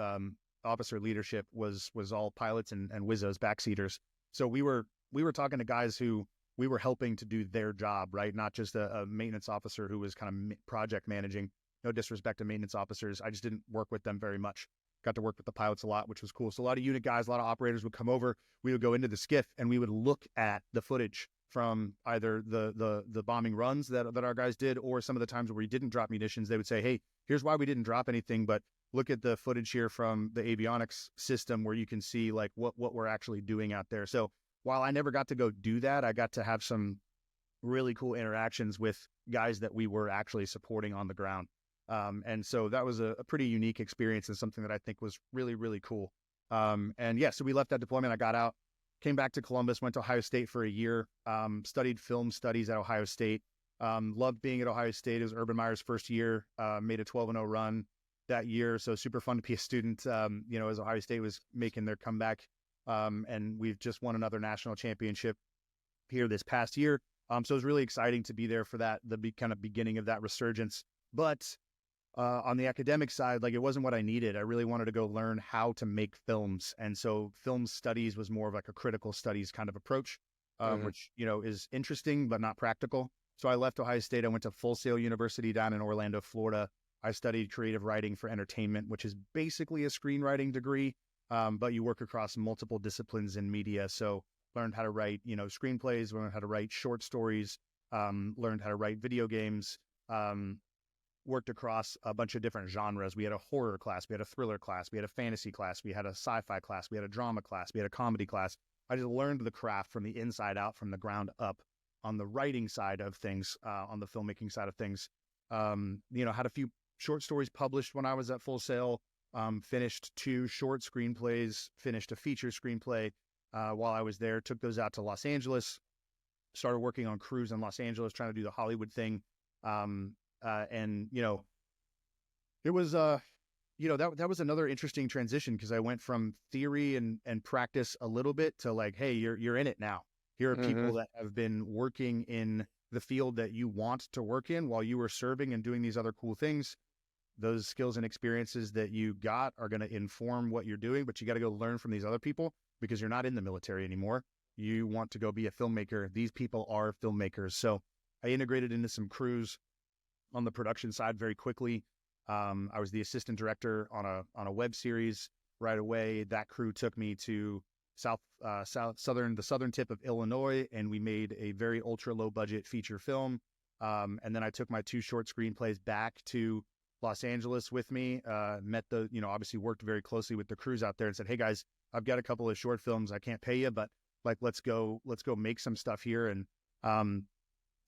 officer leadership was all pilots and WIZOs, backseaters. So we were talking to guys who we were helping to do their job, right? Not just a maintenance officer who was kind of project managing. No disrespect to maintenance officers. I just didn't work with them very much. Got to work with the pilots a lot, which was cool. So a lot of unit guys, a lot of operators would come over. We would go into the skiff and we would look at the footage from either the bombing runs that our guys did, or some of the times where we didn't drop munitions. They would say, "Hey, here's why we didn't drop anything, but look at the footage here from the avionics system where you can see like what we're actually doing out there." So while I never got to go do that, I got to have some really cool interactions with guys that we were actually supporting on the ground. And so that was a pretty unique experience and something that I think was really, really cool. So we left that deployment. I got out, came back to Columbus, went to Ohio State for a year, studied film studies at Ohio State. Loved being at Ohio State. It was Urban Meyer's first year, made a 12-0 run that year. So super fun to be a student, as Ohio State was making their comeback. And we've just won another national championship here this past year. So it was really exciting to be there for that, the kind of beginning of that resurgence. But on the academic side, like it wasn't what I needed. I really wanted to go learn how to make films. And so film studies was more of like a critical studies kind of approach, which, is interesting, but not practical. So I left Ohio State. I went to Full Sail University down in Orlando, Florida. I studied creative writing for entertainment, which is basically a screenwriting degree, but you work across multiple disciplines in media. So learned how to write, screenplays, learned how to write short stories, learned how to write video games, worked across a bunch of different genres. We had a horror class, we had a thriller class, we had a fantasy class, we had a sci-fi class, we had a drama class, we had a comedy class. I just learned the craft from the inside out, from the ground up, on the writing side of things, on the filmmaking side of things. Had a few short stories published when I was at Full Sail, finished 2 short screenplays, finished a feature screenplay while I was there, took those out to Los Angeles, started working on crews in Los Angeles, trying to do the Hollywood thing. It was, that was another interesting transition, because I went from theory and practice a little bit to like, hey, you're in it now. Here are people that have been working in the field that you want to work in while you were serving and doing these other cool things. Those skills and experiences that you got are going to inform what you're doing, but you got to go learn from these other people, because you're not in the military anymore. You want to go be a filmmaker. These people are filmmakers. So I integrated into some crews on the production side very quickly. I was the assistant director on a web series right away. That crew took me to the southern tip of Illinois, and we made a very ultra low budget feature film. And then I took my 2 short screenplays back to Los Angeles with me, obviously worked very closely with the crews out there and said, hey guys, I've got a couple of short films. I can't pay you, but like, let's go make some stuff here. And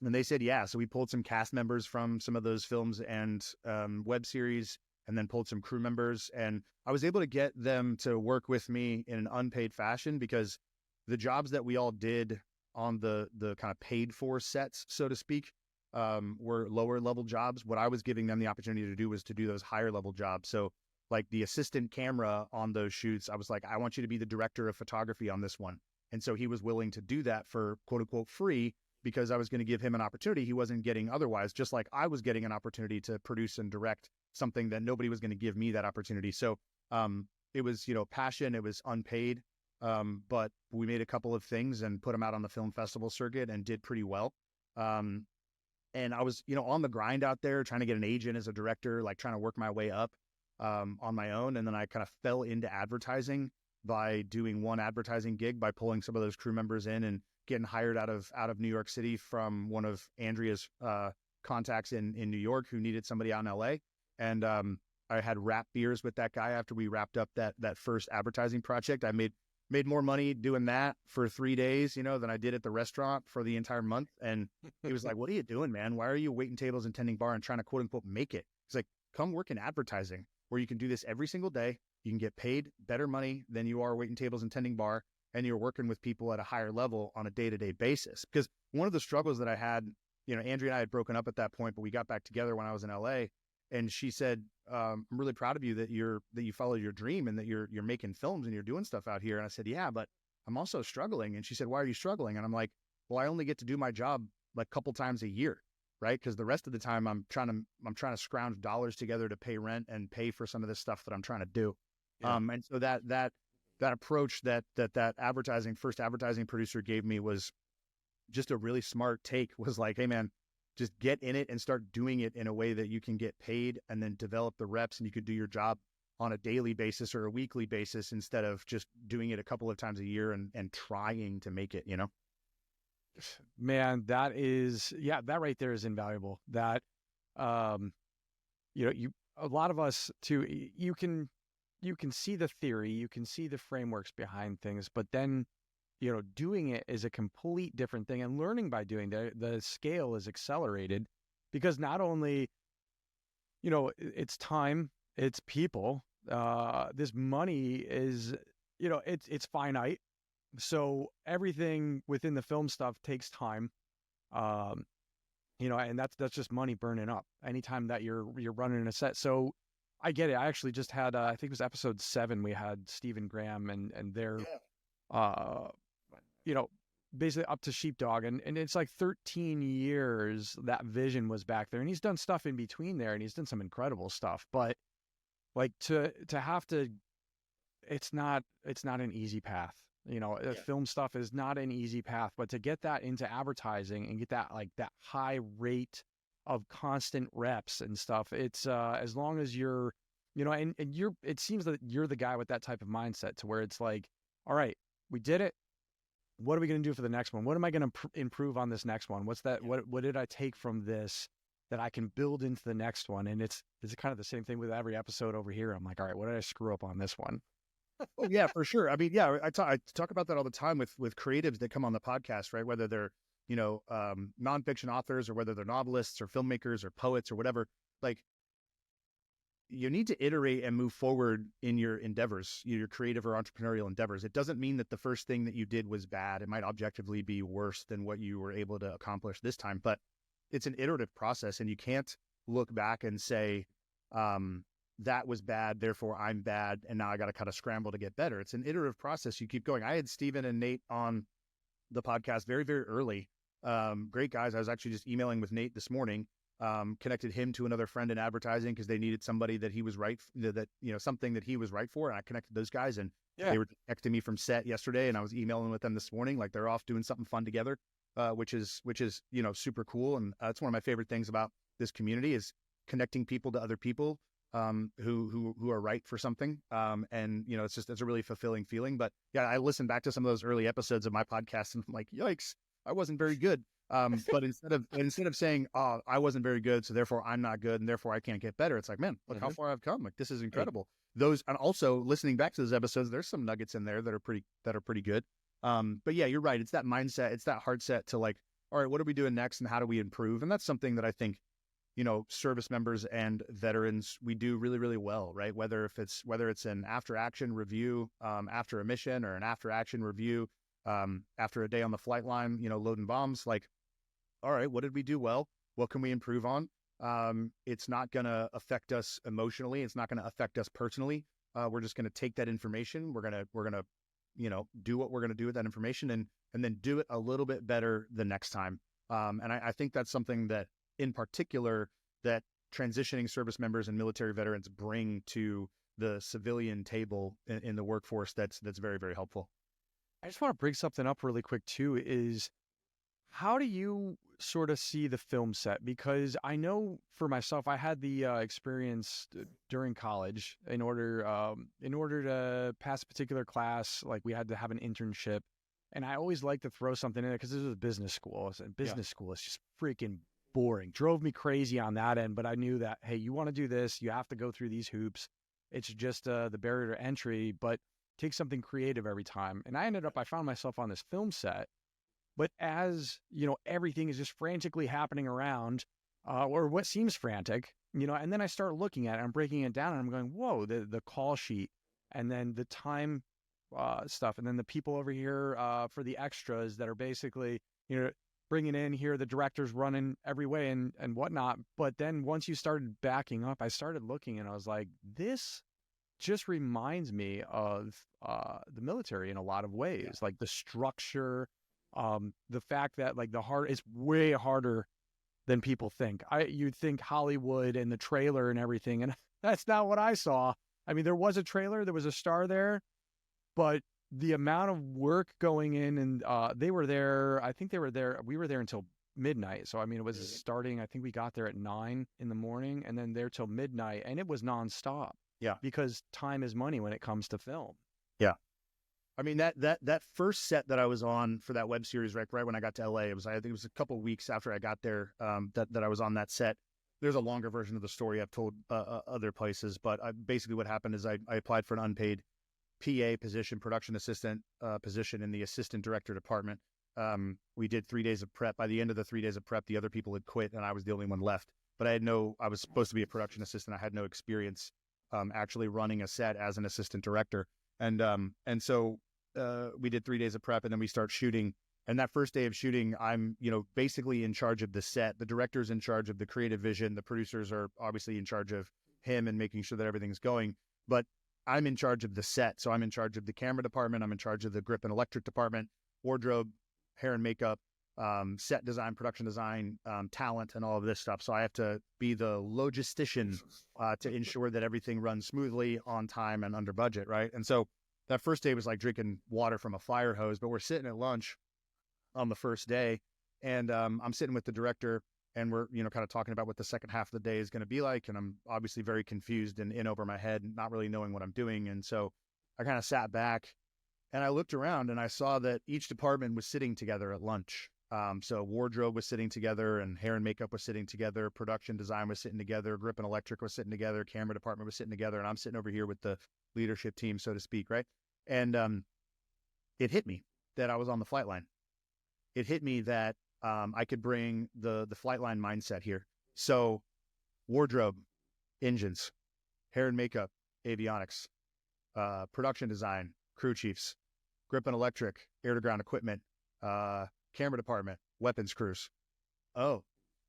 they said, yeah. So we pulled some cast members from some of those films and web series, and then pulled some crew members. And I was able to get them to work with me in an unpaid fashion, because the jobs that we all did on the kind of paid for sets, so to speak, were lower level jobs. What I was giving them the opportunity to do was to do those higher level jobs. So like the assistant camera on those shoots, I was like, I want you to be the director of photography on this one. And so he was willing to do that for quote unquote free, because I was going to give him an opportunity he wasn't getting otherwise, just like I was getting an opportunity to produce and direct something that nobody was going to give me that opportunity. So it was, passion, it was unpaid, but we made a couple of things and put them out on the film festival circuit and did pretty well. And I was, on the grind out there, trying to get an agent as a director, like trying to work my way up on my own. And then I kind of fell into advertising by doing one advertising gig, by pulling some of those crew members in and getting hired out of New York City from one of Andrea's contacts in New York, who needed somebody out in LA. And I had wrap beers with that guy after we wrapped up that first advertising project. I made more money doing that for 3 days, than I did at the restaurant for the entire month. And he was like, what are you doing, man? Why are you waiting tables and tending bar and trying to quote unquote make it? He's like, come work in advertising, where you can do this every single day. You can get paid better money than you are waiting tables and tending bar, and you're working with people at a higher level on a day-to-day basis. Because one of the struggles that I had, Andrea and I had broken up at that point, but we got back together when I was in LA, and she said, I'm really proud of you that you followed your dream and that you're making films and you're doing stuff out here. And I said, yeah, but I'm also struggling. And she said, why are you struggling? And I'm like, well, I only get to do my job like a couple times a year, right? Because the rest of the time I'm trying to scrounge dollars together to pay rent and pay for some of this stuff that I'm trying to do. Yeah. And so that approach that first advertising producer gave me was just a really smart take. Was like, hey man, just get in it and start doing it in a way that you can get paid, and then develop the reps, and you could do your job on a daily basis or a weekly basis, instead of just doing it a couple of times a year and trying to make it, Man, that right there is invaluable. That, a lot of us too, you can see the theory, you can see the frameworks behind things, but then, doing it is a complete different thing. And learning by doing the scale is accelerated, because not only, it's time, it's people, this money is, it's finite. So everything within the film stuff takes time. And that's just money burning up anytime that you're running a set. So I get it. I actually just had, I think it was episode 7. We had Stephen Graham and their, basically up to Sheepdog. And it's like 13 years that vision was back there. And he's done stuff in between there, and he's done some incredible stuff. But like to have to, it's not an easy path. Film stuff is not an easy path, but to get that into advertising and get that high rate of constant reps and stuff, it's as long as you're, it seems that you're the guy with that type of mindset, to where it's like, all right, we did it. What are we going to do for the next one? What am I going to improve on this next one? What's that? What did I take from this? that I can build into the next one. And it's kind of the same thing with every episode over here. I'm like, all right, what did I screw up on this one? Oh yeah, for sure. I mean, yeah, I talk about that all the time with creatives that come on the podcast, right? Whether they're, nonfiction authors or whether they're novelists or filmmakers or poets or whatever, like you need to iterate and move forward in your endeavors, your creative or entrepreneurial endeavors. It doesn't mean that the first thing that you did was bad. It might objectively be worse than what you were able to accomplish this time, but it's an iterative process, and you can't look back and say, that was bad, therefore I'm bad, and now I got to kind of scramble to get better. It's an iterative process. You keep going. I had Steven and Nate on the podcast very, very early. Great guys. I was actually just emailing with Nate this morning, connected him to another friend in advertising because they needed somebody that he was right, something that he was right for. And I connected those guys, and they were texting me from set yesterday, and I was emailing with them this morning. Like they're off doing something fun together, which is, super cool. And that's one of my favorite things about this community is connecting people to other people, who are right for something. It's a really fulfilling feeling. But yeah, I listened back to some of those early episodes of my podcast and I'm like, yikes, I wasn't very good. But instead of saying, oh, I wasn't very good, so therefore I'm not good and therefore I can't get better. It's like, man, look how far I've come. Like, this is incredible. And also listening back to those episodes, there's some nuggets in there that are pretty good. But yeah, you're right. It's that mindset. It's that hard set to like, all right, what are we doing next and how do we improve? And that's something that I think, service members and veterans, we do really, really well, right? Whether it's an after action review, after a mission, or an after action review, after a day on the flight line, loading bombs, like, all right, what did we do well? What can we improve on? It's not going to affect us emotionally. It's not going to affect us personally. We're just going to take that information. We're going to, do what we're going to do with that information and then do it a little bit better the next time. And I think that's something that in particular that transitioning service members and military veterans bring to the civilian table in the workforce. That's very, very helpful. I just want to bring something up really quick too, is how do you sort of see the film set? Because I know for myself, I had the experience during college in order to pass a particular class, like we had to have an internship. And I always like to throw something in it because this was a business school. And business school is just freaking boring. Drove me crazy on that end. But I knew that, hey, you want to do this, you have to go through these hoops. It's just the barrier to entry, but take something creative every time. And I found myself on this film set. But as, everything is just frantically happening around, or what seems frantic, and then I start looking at it, I'm breaking it down and I'm going, whoa, the call sheet and then the time stuff. And then the people over here for the extras that are basically, bringing in here, the director's running every way and whatnot. But then once you started backing up, I started looking and I was like, this just reminds me of the military in a lot of ways, like the structure, the fact that like it's way harder than people think. You'd think Hollywood and the trailer and everything, and that's not what I saw. I mean, there was a trailer, there was a star there, but the amount of work going in, and we were there until midnight. So, I mean, it was starting, I think we got there at 9 a.m. and then there till midnight, and it was nonstop. Yeah. Because time is money when it comes to film. Yeah. I mean, that first set that I was on for that web series, right when I got to LA, I think it was a couple of weeks after I got there, that I was on that set. There's a longer version of the story I've told other places, but basically what happened is I applied for an unpaid PA position, production assistant position in the assistant director department. We did 3 days of prep. By the end of the 3 days of prep, the other people had quit and I was the only one left. But I was supposed to be a production assistant. I had no experience actually running a set as an assistant director. And so we did 3 days of prep and then we start shooting. And that first day of shooting, I'm, basically in charge of the set. The director's in charge of the creative vision. The producers are obviously in charge of him and making sure that everything's going. But I'm in charge of the set. So I'm in charge of the camera department. I'm in charge of the grip and electric department, wardrobe, hair and makeup, set design, production design, talent, and all of this stuff. So I have to be the logistician to ensure that everything runs smoothly, on time, and under budget, right? And so that first day was like drinking water from a fire hose, but we're sitting at lunch on the first day, and I'm sitting with the director, and we're, kind of talking about what the second half of the day is going to be like, and I'm obviously very confused and in over my head, not really knowing what I'm doing. And so I kind of sat back, and I looked around, and I saw that each department was sitting together at lunch. So wardrobe was sitting together, and hair and makeup was sitting together. Production design was sitting together. Grip and electric was sitting together. Camera department was sitting together. And I'm sitting over here with the leadership team, so to speak, right? And it hit me that I was on the flight line. It hit me that I could bring the flight line mindset here. So wardrobe, engines, hair and makeup, avionics, production design, crew chiefs, grip and electric, air-to-ground equipment, camera department, weapons crews. Oh,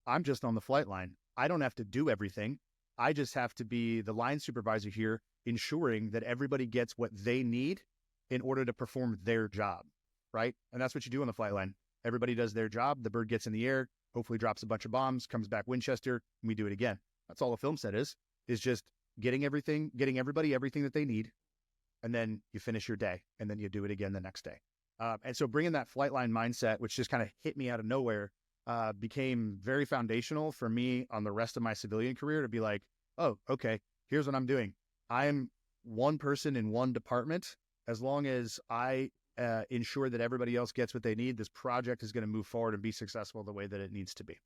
I'm just on the flight line. I don't have to do everything. I just have to be the line supervisor here, ensuring that everybody gets what they need in order to perform their job, right? And that's what you do on the flight line. Everybody does their job. The bird gets in the air, hopefully drops a bunch of bombs, comes back Winchester, and we do it again. That's all a film set is just getting everybody everything that they need, and then you finish your day, and then you do it again the next day. And so bringing that flight line mindset, which just kind of hit me out of nowhere, became very foundational for me on the rest of my civilian career to be like, oh, okay, here's what I'm doing. I'm one person in one department. As long as I ensure that everybody else gets what they need, this project is going to move forward and be successful the way that it needs to be.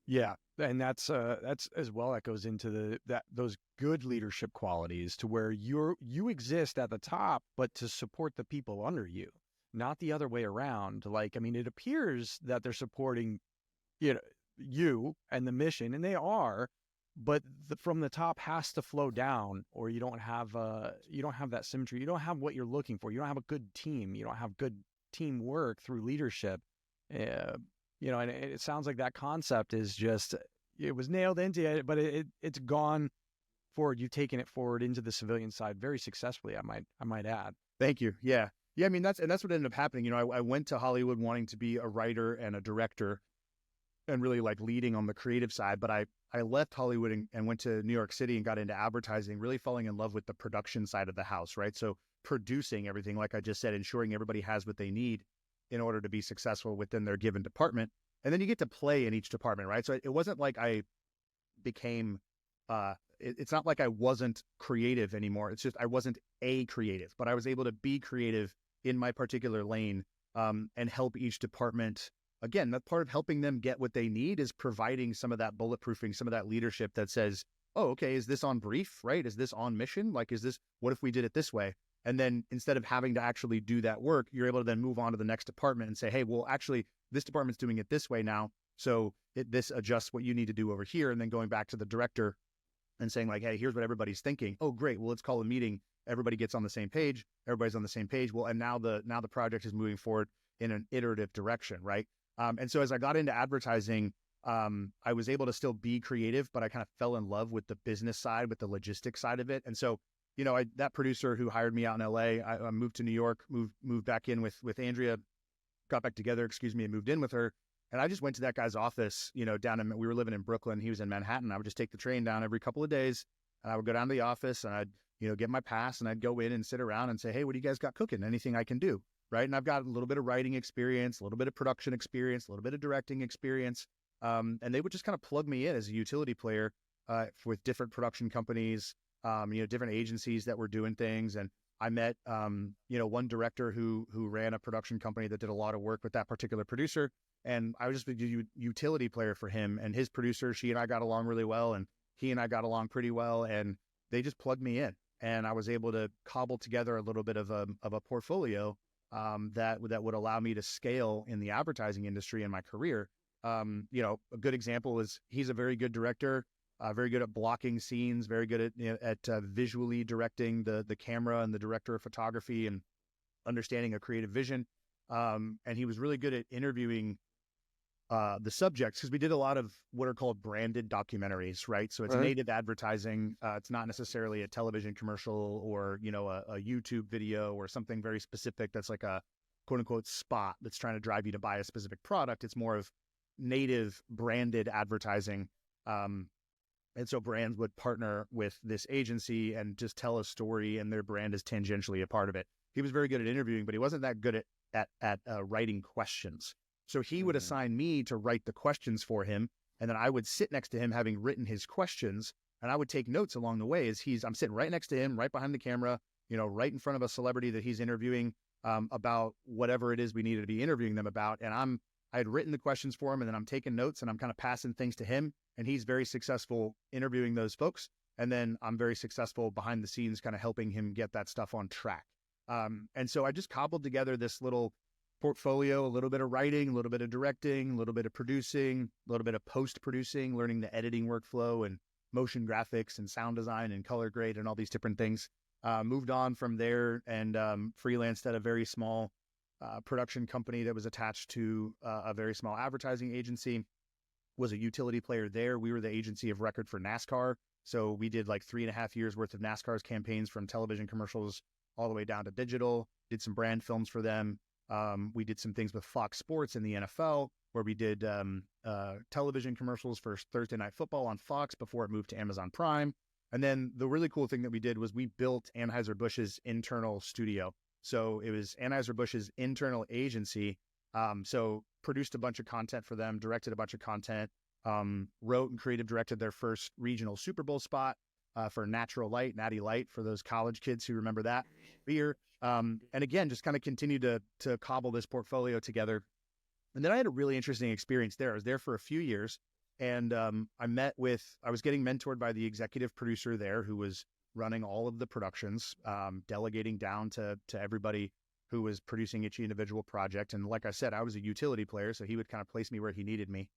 Yeah, and that's as well, that goes into those good leadership qualities, to where you exist at the top, but to support the people under you, not the other way around. Like, I mean, it appears that they're supporting, you and the mission, and they are, but from the top has to flow down, or you don't have that symmetry. You don't have what you're looking for. You don't have a good team. You don't have good teamwork through leadership. And it sounds like that concept is just, it was nailed into it, but it's gone forward. You've taken it forward into the civilian side very successfully, I might add. Thank you. Yeah. I mean, that's what ended up happening. I went to Hollywood wanting to be a writer and a director, and really like leading on the creative side. But I left Hollywood and went to New York City and got into advertising, really falling in love with the production side of the house, right? So producing everything, like I just said, ensuring everybody has what they need in order to be successful within their given department. And then you get to play in each department, right? So it wasn't like I became, it's not like I wasn't creative anymore. It's just I wasn't a creative, but I was able to be creative in my particular lane, and help each department. Again, that part of helping them get what they need is providing some of that bulletproofing, some of that leadership that says, oh, okay, is this on brief, right? Is this on mission? Like, what if we did it this way? And then instead of having to actually do that work, you're able to then move on to the next department and say, hey, well, actually, this department's doing it this way now. So this adjusts what you need to do over here. And then going back to the director and saying like, hey, here's what everybody's thinking. Oh, great. Well, let's call a meeting. Everybody gets on the same page. Everybody's on the same page. Well, and now the project is moving forward in an iterative direction, right? And so as I got into advertising, I was able to still be creative, but I kind of fell in love with the business side, with the logistics side of it. And so, that producer who hired me out in LA, I moved to New York, moved back in with Andrea, got back together, and moved in with her. And I just went to that guy's office, we were living in Brooklyn. He was in Manhattan. I would just take the train down every couple of days, and I would go down to the office, and I'd, get my pass, and I'd go in and sit around and say, hey, what do you guys got cooking? Anything I can do? Right. And I've got a little bit of writing experience, a little bit of production experience, a little bit of directing experience. And they would just kind of plug me in as a utility player, with different production companies, different agencies that were doing things. And I met, one director who ran a production company that did a lot of work with that particular producer. And I was just a utility player for him, and his producer. She and I got along really well, and he and I got along pretty well, and they just plugged me in, and I was able to cobble together a little bit of a portfolio, that would allow me to scale in the advertising industry in my career. A good example is he's a very good director, very good at blocking scenes, very good at visually directing the camera and the director of photography and understanding a creative vision. And he was really good at interviewing the subjects, because we did a lot of what are called branded documentaries, right? So it's native advertising. It's not necessarily a television commercial or, a YouTube video or something very specific that's like a quote unquote spot that's trying to drive you to buy a specific product. It's more of native branded advertising. And so brands would partner with this agency and just tell a story, and their brand is tangentially a part of it. He was very good at interviewing, but he wasn't that good at writing questions. So he would assign me to write the questions for him, and then I would sit next to him having written his questions, and I would take notes along the way as I'm sitting right next to him, right behind the camera, right in front of a celebrity that he's interviewing, about whatever it is we needed to be interviewing them about. And I'm I had written the questions for him, and then I'm taking notes and I'm kind of passing things to him, and he's very successful interviewing those folks. And then I'm very successful behind the scenes, kind of helping him get that stuff on track. And so I just cobbled together this little portfolio, a little bit of writing, a little bit of directing, a little bit of producing, a little bit of post-producing, learning the editing workflow and motion graphics and sound design and color grade and all these different things. Moved on from there and freelanced at a very small production company that was attached to a very small advertising agency. Was a utility player there. We were the agency of record for NASCAR. So we did like 3.5 years worth of NASCAR's campaigns, from television commercials all the way down to digital, did some brand films for them. We did some things with Fox Sports in the NFL, where we did television commercials for Thursday Night Football on Fox before it moved to Amazon Prime. And then the really cool thing that we did was we built Anheuser-Busch's internal studio. So it was Anheuser-Busch's internal agency. So produced a bunch of content for them, directed a bunch of content, wrote and creative directed their first regional Super Bowl spot for Natural Light, Natty Light, for those college kids who remember that beer. And again, just kind of continued to cobble this portfolio together. And then I had a really interesting experience there. I was there for a few years, and I was getting mentored by the executive producer there, who was running all of the productions, delegating down to everybody who was producing each individual project. And like I said, I was a utility player, so he would kind of place me where he needed me.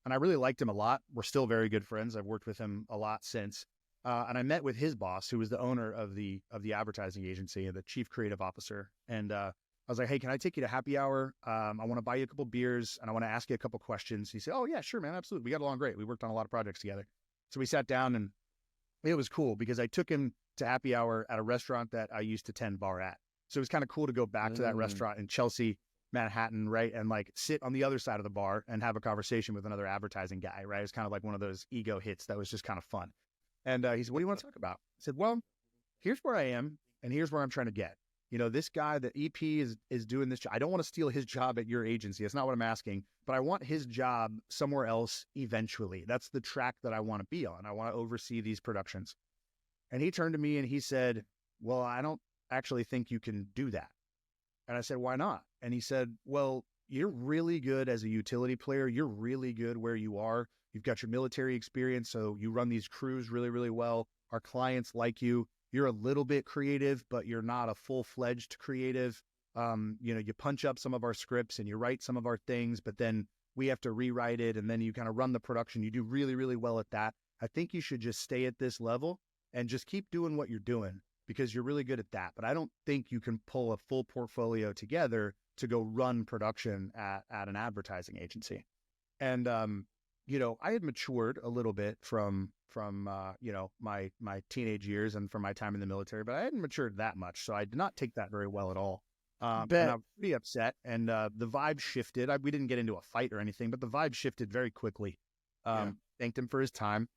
And I really liked him a lot. We're still very good friends. I've worked with him a lot since. And I met with his boss, who was the owner of the advertising agency and the chief creative officer. And I was like, hey, can I take you to happy hour? I want to buy you a couple beers and I want to ask you a couple questions. He said, oh yeah, sure, man. Absolutely. We got along great. We worked on a lot of projects together. So we sat down, and it was cool because I took him to happy hour at a restaurant that I used to tend bar at. So it was kind of cool to go back to that restaurant in Chelsea, Manhattan, right? And like sit on the other side of the bar and have a conversation with another advertising guy, right? It was kind of like one of those ego hits that was just kind of fun. And he said, what do you want to talk about? I said, well, here's where I am and here's where I'm trying to get. You know, this guy, the EP is doing this job. I don't want to steal his job at your agency. That's not what I'm asking, but I want his job somewhere else eventually. That's the track that I want to be on. I want to oversee these productions. And he turned to me and he said, well, I don't actually think you can do that. And I said, why not? And he said, well, you're really good as a utility player. You're really good where you are. You've got your military experience, so you run these crews really, really well. Our clients like you. You're a little bit creative, but you're not a full-fledged creative. You punch up some of our scripts and you write some of our things, but then we have to rewrite it, and then you kind of run the production. You do really, really well at that. I think you should just stay at this level and just keep doing what you're doing, because you're really good at that. But I don't think you can pull a full portfolio together to go run production at an advertising agency. And, I had matured a little bit from my teenage years and from my time in the military, but I hadn't matured that much. So I did not take that very well at all. And I'm pretty upset. And the vibe shifted. We didn't get into a fight or anything, but the vibe shifted very quickly. Thanked him for his time.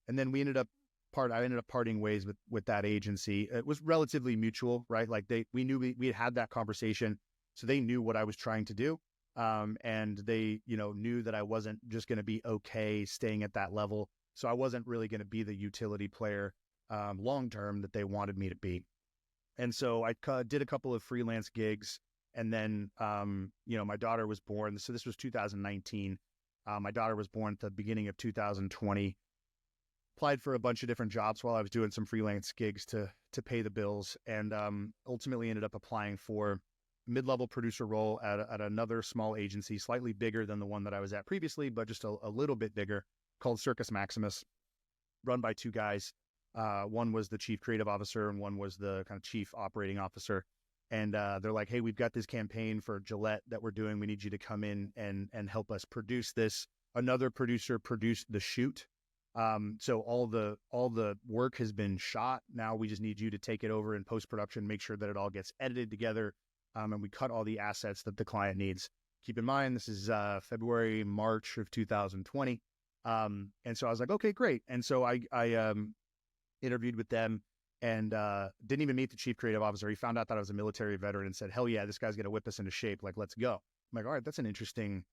And then I ended up parting ways with that agency. It was relatively mutual, right? Like we knew we had that conversation, so they knew what I was trying to do. And they, knew that I wasn't just going to be okay staying at that level. So I wasn't really going to be the utility player, long-term that they wanted me to be. And so I did a couple of freelance gigs, and then, my daughter was born. So this was 2019. My daughter was born at the beginning of 2020. Applied for a bunch of different jobs while I was doing some freelance gigs to pay the bills, and ultimately ended up applying for mid-level producer role at another small agency, slightly bigger than the one that I was at previously, but just a little bit bigger, called Circus Maximus, run by two guys. One was the chief creative officer and one was the kind of chief operating officer. And they're like, hey, we've got this campaign for Gillette that we're doing. We need you to come in and help us produce this. Another producer produced the shoot. So all the work has been shot. Now we just need you to take it over in post-production, make sure that it all gets edited together. And we cut all the assets that the client needs. Keep in mind, this is February, March of 2020. And so I was like, okay, great. And so I interviewed with them and didn't even meet the chief creative officer. He found out that I was a military veteran and said, hell yeah, this guy's going to whip us into shape. Like, let's go. I'm like, all right, that's an interesting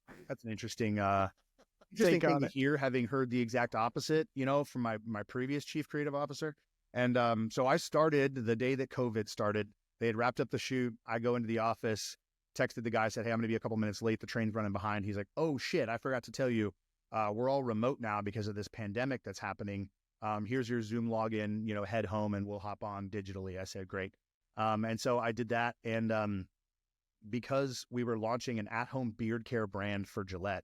thing to hear, having heard the exact opposite, from my previous chief creative officer. And so I started the day that COVID started. They had wrapped up the shoot. I go into the office texted the guy, said, hey, I'm going to be a couple minutes late. The train's running behind. He's like, oh shit, I forgot to tell you, we're all remote now because of this pandemic that's happening. Here's your Zoom login, head home and we'll hop on digitally. I said, great. And so I did that. And because we were launching an at-home beard care brand for Gillette,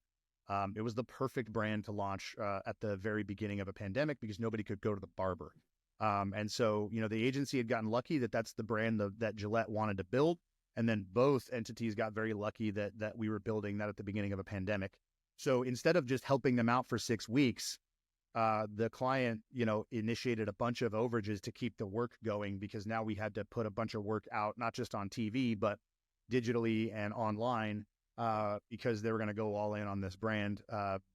it was the perfect brand to launch at the very beginning of a pandemic because nobody could go to the barber. And so, the agency had gotten lucky that that's the brand that Gillette wanted to build. And then both entities got very lucky that we were building that at the beginning of a pandemic. So instead of just helping them out for 6 weeks, the client, initiated a bunch of overages to keep the work going because now we had to put a bunch of work out, not just on TV, but digitally and online, because they were going to go all in on this brand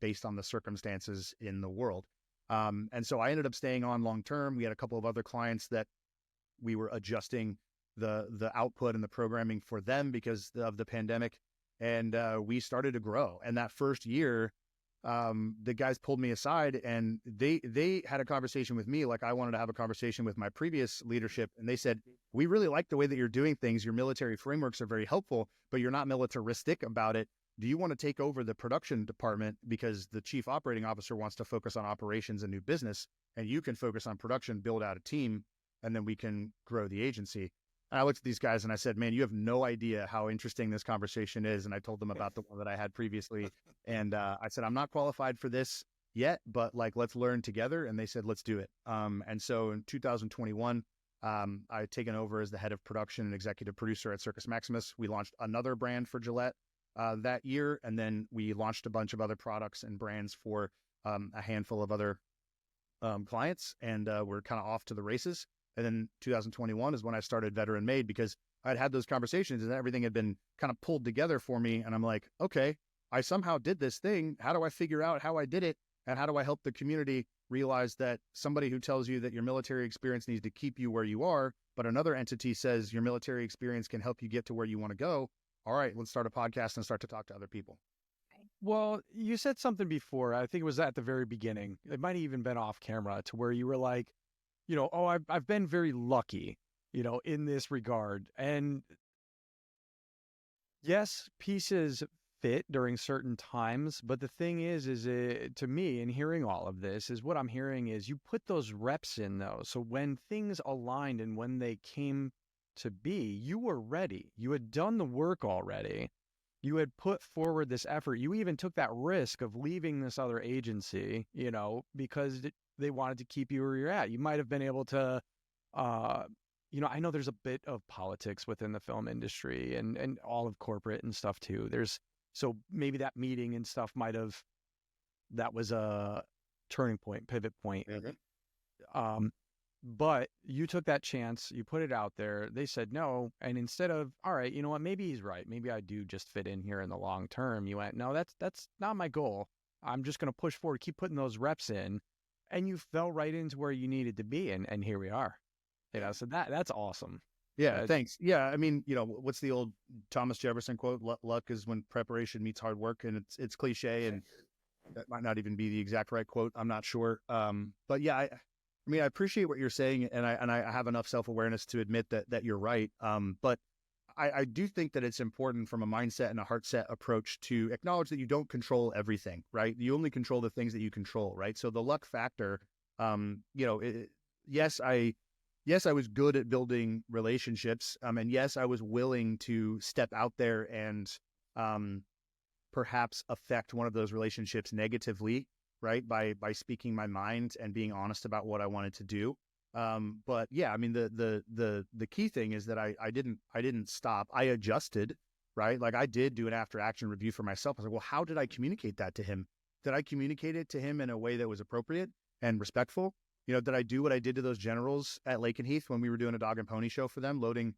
based on the circumstances in the world. And so I ended up staying on long term. We had a couple of other clients that we were adjusting the output and the programming for them because of the pandemic. And we started to grow. And that first year, the guys pulled me aside and they had a conversation with me like I wanted to have a conversation with my previous leadership. And they said, we really like the way that you're doing things. Your military frameworks are very helpful, but you're not militaristic about it. Do you want to take over the production department because the chief operating officer wants to focus on operations and new business, and you can focus on production, build out a team, and then we can grow the agency? And I looked at these guys and I said, man, you have no idea how interesting this conversation is. And I told them about the one that I had previously. And I said, I'm not qualified for this yet, but let's learn together. And they said, let's do it. And so in 2021, I had taken over as the head of production and executive producer at Circus Maximus. We launched another brand for Gillette that year. And then we launched a bunch of other products and brands for a handful of other clients. And we're kind of off to the races. And then 2021 is when I started VeteranMaid because I'd had those conversations and everything had been kind of pulled together for me. And I'm like, okay, I somehow did this thing. How do I figure out how I did it? And how do I help the community realize that somebody who tells you that your military experience needs to keep you where you are, but another entity says your military experience can help you get to where you want to go? All right, let's start a podcast and start to talk to other people. Well, you said something before. I think it was at the very beginning. It might have even been off camera to where you were like, I've been very lucky, in this regard. And yes, pieces fit during certain times. But the thing is to me, in hearing all of this, is what I'm hearing is you put those reps in, though. So when things aligned and when they came to be, you were ready. You had done the work already. You had put forward this effort. You even took that risk of leaving this other agency, because they wanted to keep you where you're at. You might have been able to, I know there's a bit of politics within the film industry and all of corporate and stuff too. So maybe that meeting and stuff that was a turning point, pivot point. Mm-hmm. But you took that chance, you put it out there, they said no. And instead of, all right, you know what, maybe he's right. Maybe I do just fit in here in the long term. You went, no, that's not my goal. I'm just going to push forward, keep putting those reps in. And you fell right into where you needed to be. And here we are, so that's awesome. Yeah. Thanks. Yeah. I mean, what's the old Thomas Jefferson quote? Luck is when preparation meets hard work. And it's cliche and that might not even be the exact right quote. I'm not sure. But yeah, I appreciate what you're saying, and I have enough self-awareness to admit that you're right. But I do think that it's important from a mindset and a heart set approach to acknowledge that you don't control everything, right? You only control the things that you control, right? So the luck factor, yes, I was good at building relationships, and yes, I was willing to step out there and perhaps affect one of those relationships negatively, right? By speaking my mind and being honest about what I wanted to do. But yeah, I mean, the key thing is that I didn't stop. I adjusted, right? Like I did do an after action review for myself. I was like, well, how did I communicate that to him? Did I communicate it to him in a way that was appropriate and respectful? Did I do what I did to those generals at Lakenheath when we were doing a dog and pony show for them, loading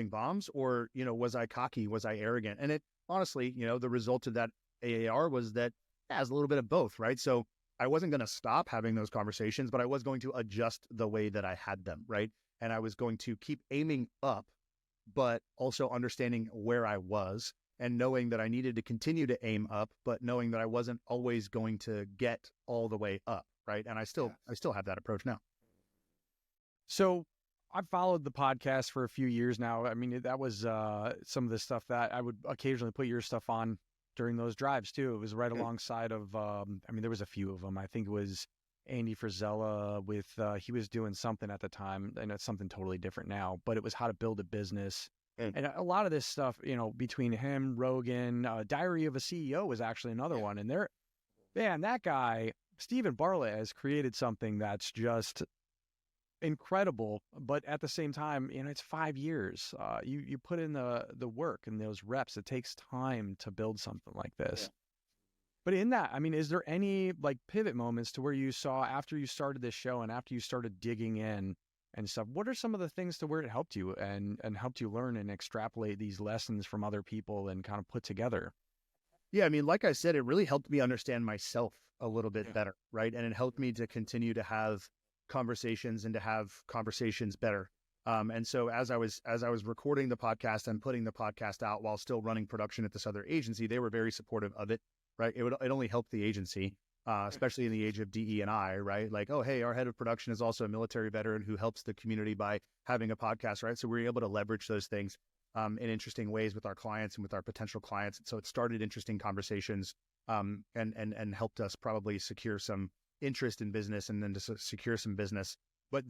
bombs? Or, was I cocky? Was I arrogant? And it honestly, the result of that AAR was that it has a little bit of both, right? So I wasn't going to stop having those conversations, but I was going to adjust the way that I had them, right? And I was going to keep aiming up, but also understanding where I was and knowing that I needed to continue to aim up, but knowing that I wasn't always going to get all the way up, right? And I still have that approach now. So I've followed the podcast for a few years now. I mean, that was some of the stuff that I would occasionally put your stuff on during those drives too. It was right alongside of, I mean, there was a few of them. I think it was Andy Frizella with, he was doing something at the time, and it's something totally different now, but it was how to build a business. And a lot of this stuff, you know, between him, Rogan, Diary of a CEO was actually another one. And man, that guy, Stephen Bartlett, has created something that's just incredible, but at the same time, you know, it's 5 years. You put in the work and those reps. It takes time to build something like this. Yeah. But in that, I mean, is there any like pivot moments to where you saw after you started this show and after you started digging in and stuff? What are some of the things to where it helped you and helped you learn and extrapolate these lessons from other people and kind of put together? Yeah, I mean, like I said, it really helped me understand myself a little bit better, right? And it helped me to continue to have conversations and to have conversations better. And so as I was recording the podcast and putting the podcast out while still running production at this other agency, they were very supportive of it, right? It only helped the agency, especially in the age of DE&I, right? Like, oh, hey, our head of production is also a military veteran who helps the community by having a podcast, right? So we were able to leverage those things in interesting ways with our clients and with our potential clients. And so it started interesting conversations and helped us probably secure some interest in business and then to secure some business. But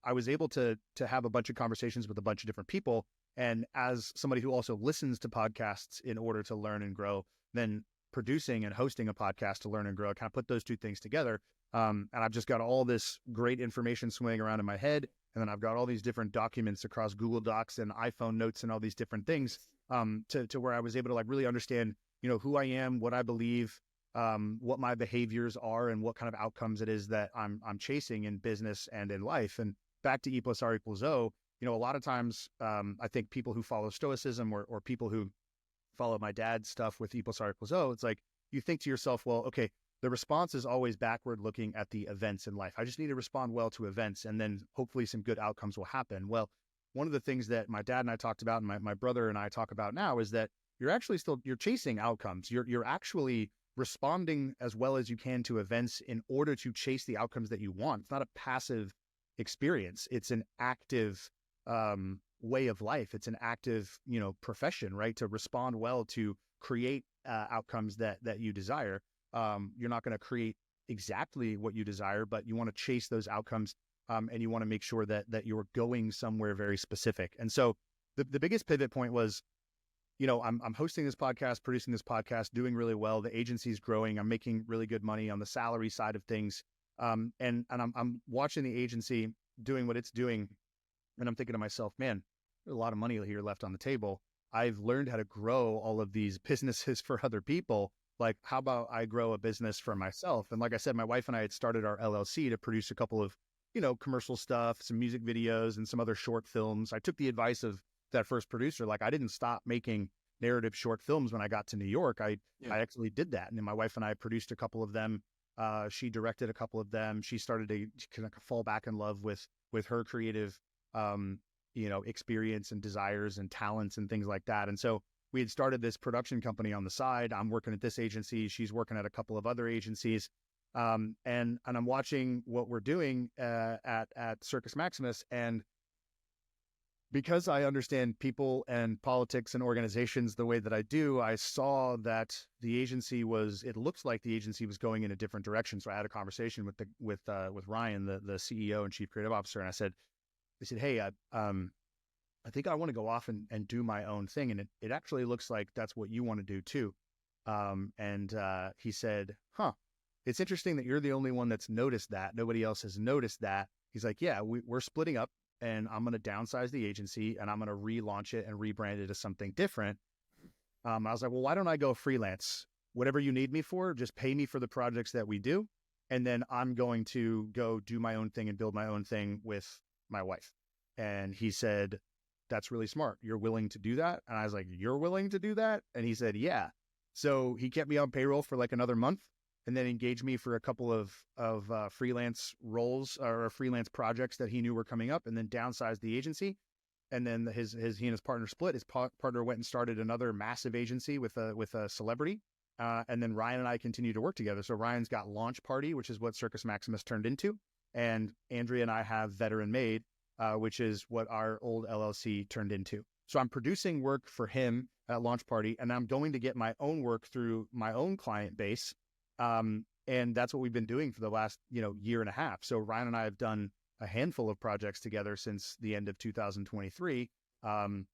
I was able to have a bunch of conversations with a bunch of different people. And as somebody who also listens to podcasts in order to learn and grow, then producing and hosting a podcast to learn and grow, I kind of put those two things together. And I've just got all this great information swimming around in my head. And then I've got all these different documents across Google Docs and iPhone notes and all these different things to where I was able to like really understand, you know, who I am, what I believe, what my behaviors are, and what kind of outcomes it is that I'm chasing in business and in life. And back to E plus R equals O, you know, a lot of times I think people who follow Stoicism or people who follow my dad's stuff with E plus R equals O, it's like you think to yourself, well, okay, the response is always backward looking at the events in life. I just need to respond well to events and then hopefully some good outcomes will happen. Well, one of the things that my dad and I talked about and my brother and I talk about now is that you're actually you're chasing outcomes. You're actually responding as well as you can to events in order to chase the outcomes that you want. It's not a passive experience. It's an active way of life. It's an active, you know, profession, right? To respond well to create outcomes that you desire. You're not going to create exactly what you desire, but you want to chase those outcomes and you want to make sure that you're going somewhere very specific. And so the biggest pivot point was, you know, I'm hosting this podcast, producing this podcast, doing really well. The agency's growing. I'm making really good money on the salary side of things. And I'm watching the agency doing what it's doing. And I'm thinking to myself, man, there's a lot of money here left on the table. I've learned how to grow all of these businesses for other people. Like, how about I grow a business for myself? And like I said, my wife and I had started our LLC to produce a couple of, you know, commercial stuff, some music videos and some other short films. I took the advice of that first producer. Like, I didn't stop making narrative short films when I got to New York. I actually did that. And then my wife and I produced a couple of them. She directed a couple of them. She started to kind of fall back in love with her creative, you know, experience and desires and talents and things like that. And so we had started this production company on the side. I'm working at this agency. She's working at a couple of other agencies. And I'm watching what we're doing at Circus Maximus. And because I understand people and politics and organizations the way that I do, I saw that the agency it looked like the agency was going in a different direction. So I had a conversation with Ryan, the CEO and chief creative officer. And I said, hey, I think I want to go off and do my own thing. And it actually looks like that's what you want to do too. And he said, it's interesting that you're the only one that's noticed that. Nobody else has noticed that. He's like, yeah, we're splitting up. And I'm going to downsize the agency and I'm going to relaunch it and rebrand it as something different. I was like, well, why don't I go freelance? Whatever you need me for, just pay me for the projects that we do. And then I'm going to go do my own thing and build my own thing with my wife. And he said, that's really smart. You're willing to do that? And I was like, you're willing to do that? And he said, yeah. So he kept me on payroll for like another month and then engaged me for a couple of freelance roles or freelance projects that he knew were coming up, and then downsized the agency. And then he and his partner split. His partner went and started another massive agency with a celebrity. And then Ryan and I continued to work together. So Ryan's got Launch Party, which is what Circus Maximus turned into. And Andrea and I have VeteranMaid, which is what our old LLC turned into. So I'm producing work for him at Launch Party, and I'm going to get my own work through my own client base. And that's what we've been doing for the last, year and a half. So Ryan and I have done a handful of projects together since the end of 2023. And,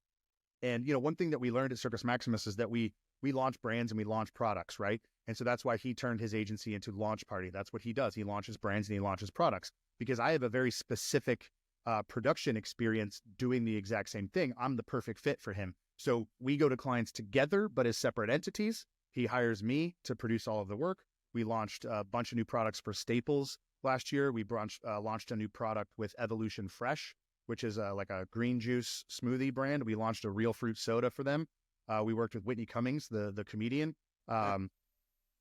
one thing that we learned at Circus Maximus is that we launch brands and we launch products, right? And so that's why he turned his agency into Launch Party. That's what he does. He launches brands and he launches products, because I have a very specific production experience doing the exact same thing. I'm the perfect fit for him. So we go to clients together, but as separate entities. He hires me to produce all of the work. We launched a bunch of new products for Staples last year. We launched a new product with Evolution Fresh, which is like a green juice smoothie brand. We launched a real fruit soda for them. We worked with Whitney Cummings, the comedian.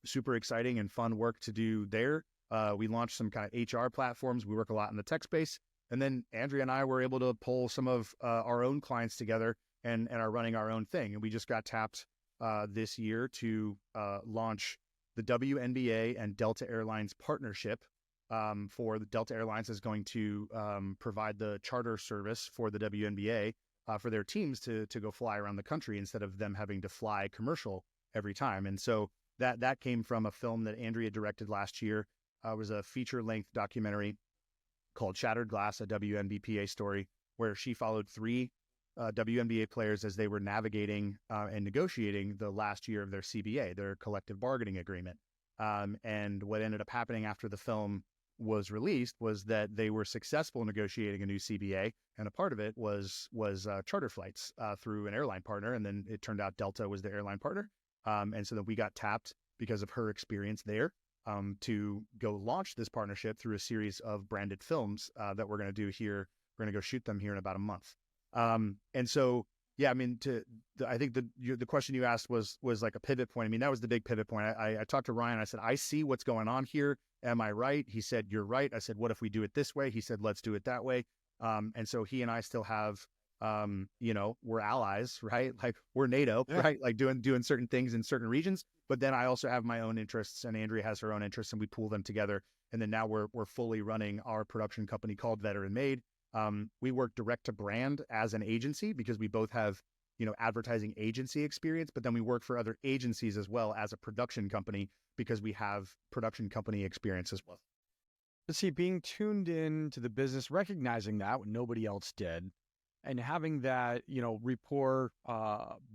Super exciting and fun work to do there. We launched some kind of HR platforms. We work a lot in the tech space. And then Andrea and I were able to pull some of our own clients together and are running our own thing. And we just got tapped this year to launch the WNBA and Delta Airlines partnership. For the Delta Airlines is going to provide the charter service for the WNBA for their teams to go fly around the country instead of them having to fly commercial every time. And so that came from a film that Andrea directed last year. It was a feature-length documentary called Shattered Glass, a WNBPA story, where she followed 3 WNBA players as they were navigating and negotiating the last year of their CBA, their collective bargaining agreement. And what ended up happening after the film was released was that they were successful negotiating a new CBA, and a part of it was charter flights through an airline partner, and then it turned out Delta was the airline partner. And so then we got tapped because of her experience there to go launch this partnership through a series of branded films that we're going to do here. We're going to go shoot them here in about a month. And so, yeah, I mean, I think the question you asked was like a pivot point. I mean, that was the big pivot point. I talked to Ryan. I said, I see what's going on here. Am I right? He said, you're right. I said, what if we do it this way? He said, let's do it that way. And so he and I still have, we're allies, right? Like we're NATO, right? Like doing certain things in certain regions. But then I also have my own interests, and Andrea has her own interests, and we pool them together. And then now we're fully running our production company called VeteranMaid. We work direct to brand as an agency because we both have, advertising agency experience, but then we work for other agencies as well as a production company because we have production company experience as well. But see, being tuned in to the business, recognizing that when nobody else did, and having that, rapport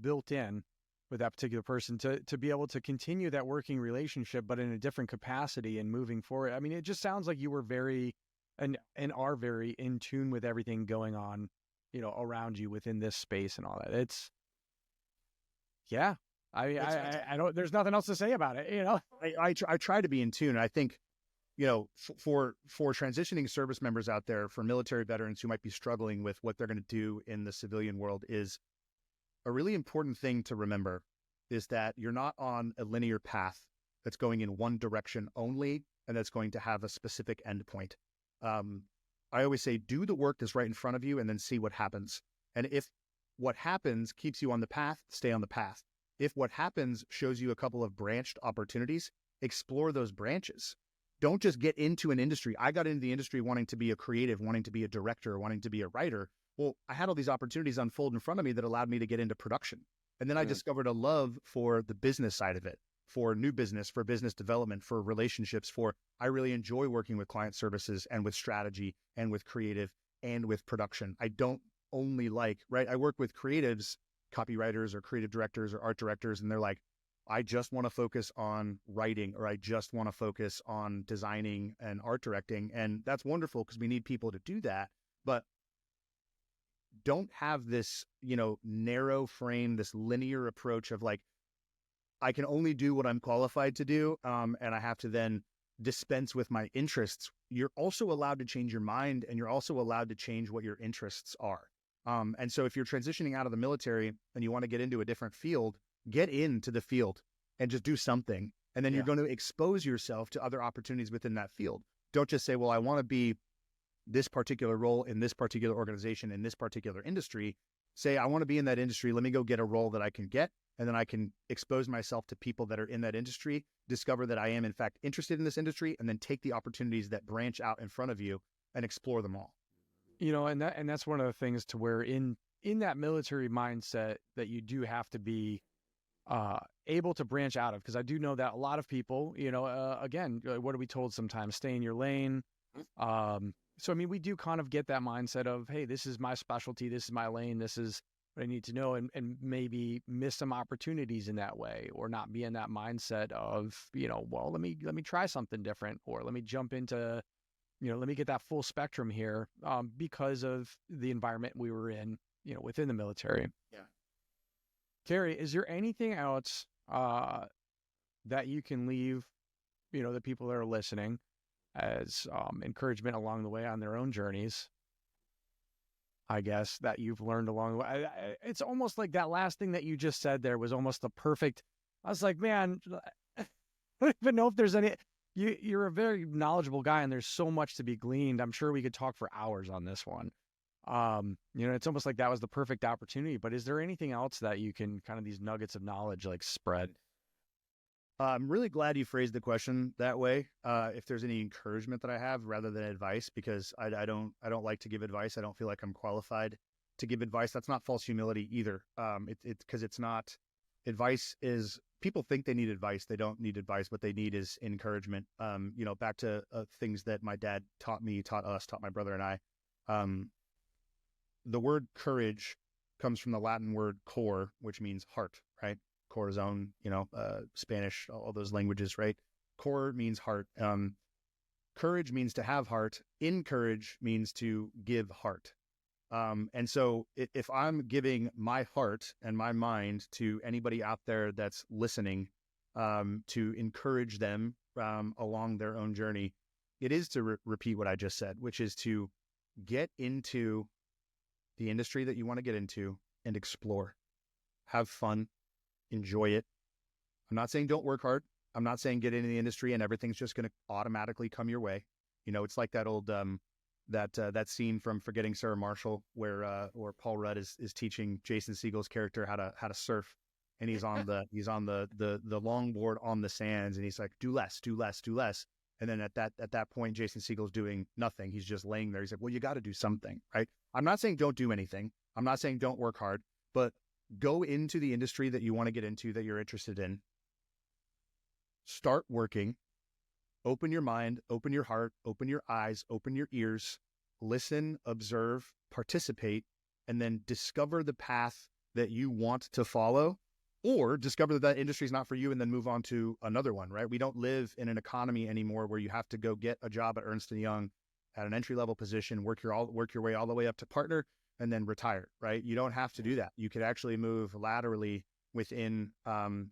built in with that particular person to be able to continue that working relationship, but in a different capacity and moving forward. I mean, it just sounds like you were very and are very in tune with everything going on, around you within this space and all that. It's, yeah, I don't, there's nothing else to say about it. I try to be in tune. I think, for transitioning service members out there, for military veterans who might be struggling with what they're going to do in the civilian world, is a really important thing to remember is that you're not on a linear path that's going in one direction only, and that's going to have a specific endpoint. I always say, do the work that's right in front of you and then see what happens. And if what happens keeps you on the path, stay on the path. If what happens shows you a couple of branched opportunities, explore those branches. Don't just get into an industry. I got into the industry wanting to be a creative, wanting to be a director, wanting to be a writer. Well, I had all these opportunities unfold in front of me that allowed me to get into production. And then I discovered a love for the business side of it, for new business, for business development, for relationships, I really enjoy working with client services and with strategy and with creative and with production. I don't only I work with creatives, copywriters or creative directors or art directors, and they're like, I just want to focus on writing, or I just want to focus on designing and art directing. And that's wonderful because we need people to do that. But don't have this, narrow frame, this linear approach of like, I can only do what I'm qualified to do. And I have to then dispense with my interests. You're also allowed to change your mind, and you're also allowed to change what your interests are. And so if you're transitioning out of the military and you want to get into a different field, get into the field and just do something. And then you're going to expose yourself to other opportunities within that field. Don't just say, well, I want to be this particular role in this particular organization, in this particular industry. Say, I want to be in that industry. Let me go get a role that I can get. And then I can expose myself to people that are in that industry, discover that I am in fact interested in this industry, and then take the opportunities that branch out in front of you and explore them all. And that's one of the things to where in that military mindset that you do have to be able to branch out of, because I do know that a lot of people, again, what are we told sometimes? Stay in your lane. So, I mean, we do kind of get that mindset of, hey, this is my specialty, this is my lane, this is what I need to know, and maybe miss some opportunities in that way, or not be in that mindset of, well, let me try something different, or let me jump into, let me get that full spectrum here, because of the environment we were in, within the military. Yeah. Carrie, is there anything else that you can leave, the people that are listening as encouragement along the way on their own journeys, I guess, that you've learned along the way? It's almost like that last thing that you just said there was almost the perfect. I was like, man, I don't even know if there's any. You're a very knowledgeable guy, and there's so much to be gleaned. I'm sure we could talk for hours on this one. It's almost like that was the perfect opportunity. But is there anything else that you can kind of, these nuggets of knowledge, like, spread? I'm really glad you phrased the question that way. If there's any encouragement that I have rather than advice, because I don't like to give advice. I don't feel like I'm qualified to give advice. That's not false humility either. It's because it's not. Advice is, people think they need advice. They don't need advice. What they need is encouragement. Back to things that my dad taught me, taught my brother and I. The word courage comes from the Latin word cor, which means heart, right? Corazon, Spanish, all those languages, right? Cor means heart. Courage means to have heart. Encourage means to give heart. And so if I'm giving my heart and my mind to anybody out there that's listening, to encourage them along their own journey, it is to repeat what I just said, which is to get into the industry that you want to get into and explore, have fun, enjoy it. I'm not saying don't work hard. I'm not saying get into the industry and everything's just going to automatically come your way. It's like that old that scene from Forgetting Sarah Marshall where Paul Rudd is teaching Jason Segel's character how to surf, and he's on the longboard on the sands, and he's like, do less. And then at that point, Jason Segel's doing nothing. He's just laying there. He's like, well, you got to do something, right? I'm not saying don't do anything. I'm not saying don't work hard, but go into the industry that you want to get into, that you're interested in. Start working. Open your mind, open your heart, open your eyes, open your ears, listen, observe, participate, and then discover the path that you want to follow, or discover that industry is not for you and then move on to another one, right? We don't live in an economy anymore where you have to go get a job at Ernst & Young at an entry-level position, work your way all the way up to partner, and then retire, right? You don't have to do that. You could actually move laterally within, from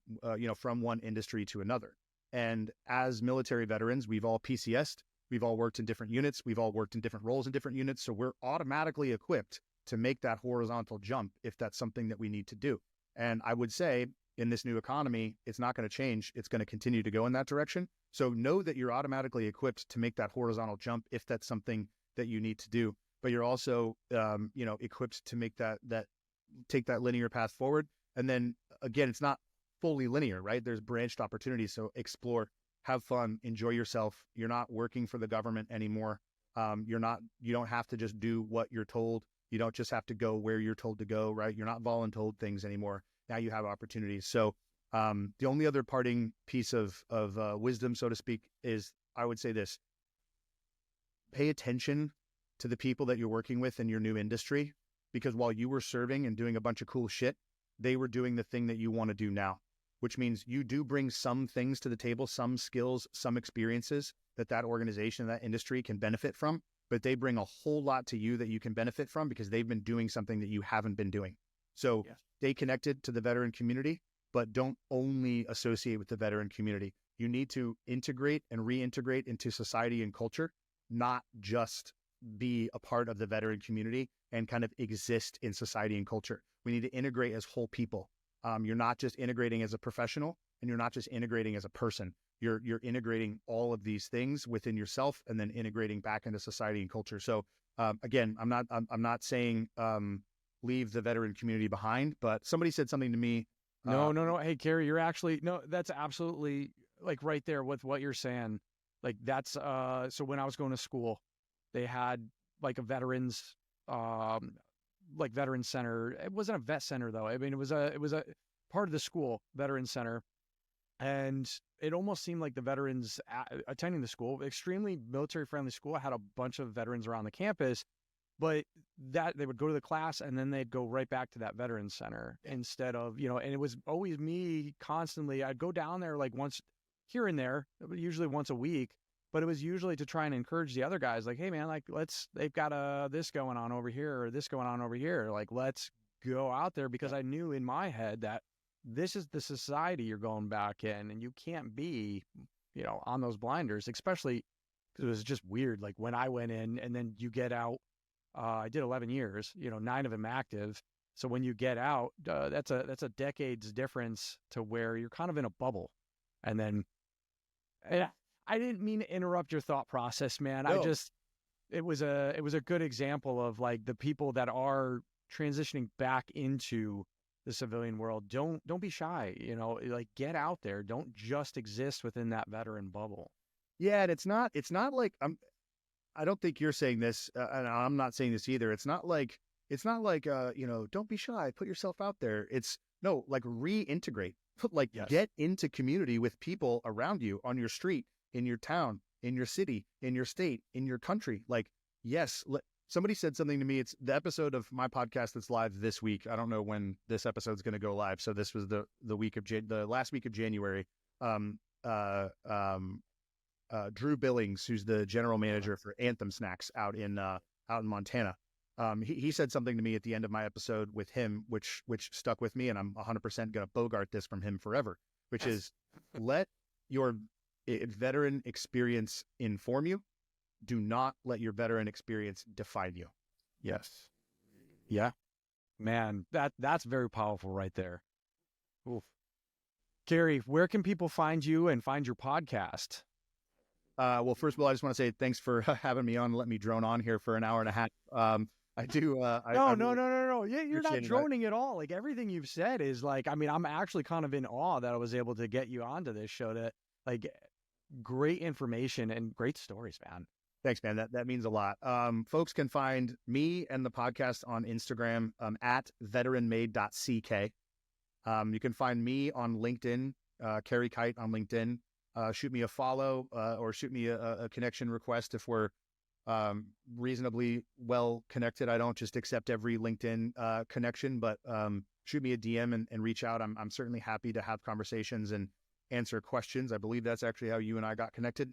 one industry to another. And as military veterans, we've all PCS'd, we've all worked in different units, we've all worked in different roles in different units, so we're automatically equipped to make that horizontal jump if that's something that we need to do. And I would say in this new economy, it's not going to change. It's going to continue to go in that direction. So know that you're automatically equipped to make that horizontal jump if that's something that you need to do. But you're also, equipped to make take that linear path forward. And then again, it's not fully linear, right? There's branched opportunities. So explore, have fun, enjoy yourself. You're not working for the government anymore. You don't have to just do what you're told. You don't just have to go where you're told to go, right? You're not voluntold things anymore. Now you have opportunities. So the only other parting piece of wisdom, so to speak, is I would say this: pay attention to the people that you're working with in your new industry, because while you were serving and doing a bunch of cool shit, they were doing the thing that you want to do now, which means you do bring some things to the table, some skills, some experiences that organization, that industry can benefit from, but they bring a whole lot to you that you can benefit from because they've been doing something that you haven't been doing. So stay connected to the veteran community, but don't only associate with the veteran community. You need to integrate and reintegrate into society and culture, not just be a part of the veteran community and kind of exist in society and culture. We need to integrate as whole people. You're not just integrating as a professional, and you're not just integrating as a person. You're integrating all of these things within yourself and then integrating back into society and culture. So again, I'm not saying leave the veteran community behind, but somebody said something to me. No. Hey, Kerry, you're actually, no, that's absolutely like right there with what you're saying. Like that's, so when I was going to school, they had like a veterans, like veteran center. It wasn't a vet center though. I mean, it was a part of the school, veteran center. And it almost seemed like the veterans attending the school, extremely military friendly school, had a bunch of veterans around the campus, but that they would go to the class and then they'd go right back to that veterans center instead of, and it was always me constantly. I'd go down there like once here and there, usually once a week, but it was usually to try and encourage the other guys like, hey man, like they've got this going on over here or this going on over here. Like, let's go out there, because I knew in my head that this is the society you're going back in, and you can't be, on those blinders, especially because it was just weird. Like when I went in and then you get out, I did 11 years, 9 of them active. So when you get out, that's a decade's difference to where you're kind of in a bubble. And then I didn't mean to interrupt your thought process, man. No. It was a good example of like the people that are transitioning back into the civilian world. Don't be shy, like get out there. Don't just exist within that veteran bubble. Yeah. And it's not like, I don't think you're saying this, and I'm not saying this either. It's not like, don't be shy, put yourself out there. It's like reintegrate, Get into community with people around you on your street, in your town, in your city, in your state, in your country. Like, yes, somebody said something to me. It's the episode of my podcast that's live this week. I don't know when this episode's going to go live. So this was the last week of January. Drew Billings, who's the general manager for Anthem Snacks out in Montana. He said something to me at the end of my episode with him, which stuck with me, and I'm 100% going to bogart this from him forever, which is let your veteran experience inform you. Do not let your veteran experience define you. Yes. Yeah. Man, that's very powerful right there. Oof. Carey, where can people find you and find your podcast? Well, first of all, I just want to say thanks for having me on. Let me drone on here for an hour and a half. I do. No. Yeah, you're not droning at all. Like everything you've said is like, I mean, I'm actually kind of in awe that I was able to get you onto this show. To like, great information and great stories, man. Thanks, man. That means a lot. Folks can find me and the podcast on Instagram at VeteranMaid.ck. You can find me on LinkedIn, Carey Kight on LinkedIn. Shoot me a follow or shoot me a connection request if we're reasonably well connected. I don't just accept every LinkedIn connection, but shoot me a DM and reach out. I'm certainly happy to have conversations and answer questions. I believe that's actually how you and I got connected,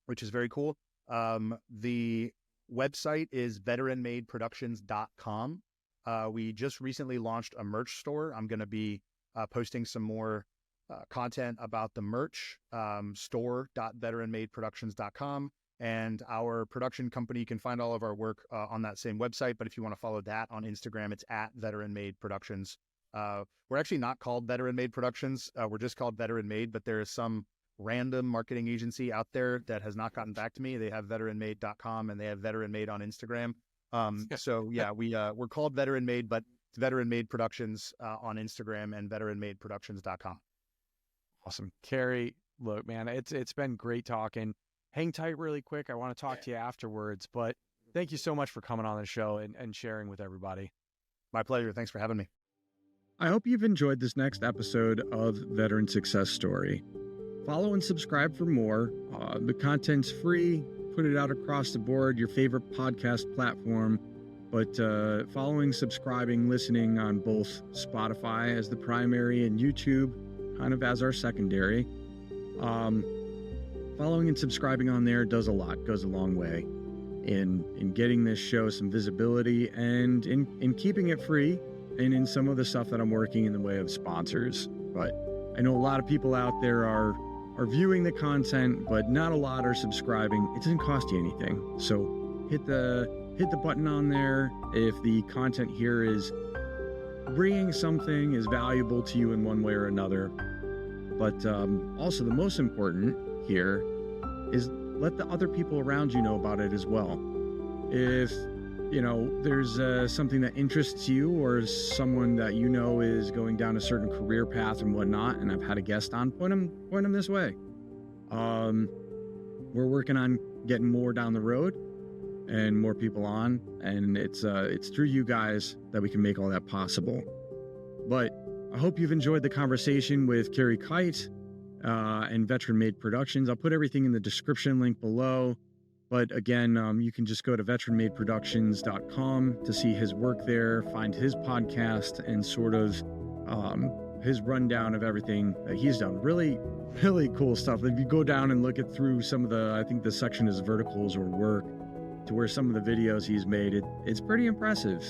which is very cool. The website is VeteranMaidProductions.com. We just recently launched a merch store. I'm going to be posting some more content about the merch, store.VeteranMaidProductions.com. And our production company, you can find all of our work on that same website. But if you want to follow that on Instagram, it's at VeteranMaid Productions. We're actually not called VeteranMaid Productions. We're just called VeteranMaid, but there is some random marketing agency out there that has not gotten back to me. They have VeteranMaid.com and they have VeteranMaid on Instagram. So yeah, we're called VeteranMaid, but it's VeteranMaid Productions on Instagram and VeteranMaidProductions.com. Awesome. Carey, look, man, it's been great talking. Hang tight really quick. I want to talk to you afterwards, but thank you so much for coming on the show and sharing with everybody. My pleasure. Thanks for having me. I hope you've enjoyed this next episode of Veteran Success Story. Follow and subscribe for more. The content's free. Put it out across the board, your favorite podcast platform. But following, subscribing, listening on both Spotify as the primary and YouTube kind of as our secondary. Following and subscribing on there does a lot, goes a long way in getting this show some visibility and in keeping it free and in some of the stuff that I'm working in the way of sponsors. But I know a lot of people out there are viewing the content, but not a lot are subscribing. It doesn't cost you anything. So hit the button on there if the content here is bringing something is valuable to you in one way or another. But also the most important here is let the other people around you know about it as well. If there's something that interests you or someone that you know is going down a certain career path and whatnot, and I've had a guest on, point them this way. We're working on getting more down the road, and more people on, and it's through you guys that we can make all that possible. But I hope you've enjoyed the conversation with Carey Kight and VeteranMaid Productions. I'll put everything in the description link below. But again, you can just go to VeteranMaidProductions.com to see his work there, find his podcast, and sort of his rundown of everything that he's done. Really, really cool stuff. If you go down and look at through some of the, I think the section is verticals or work, to where some of the videos he's made, it's pretty impressive.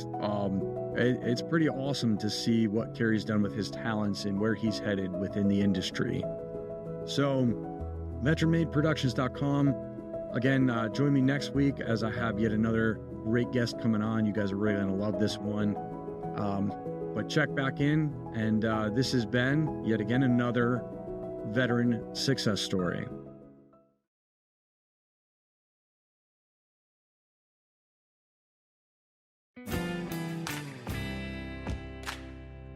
It's pretty awesome to see what Kerry's done with his talents and where he's headed within the industry. So, VeteranMaidProductions.com. Again, join me next week as I have yet another great guest coming on. You guys are really going to love this one. But check back in, and this has been, yet again, another veteran success story.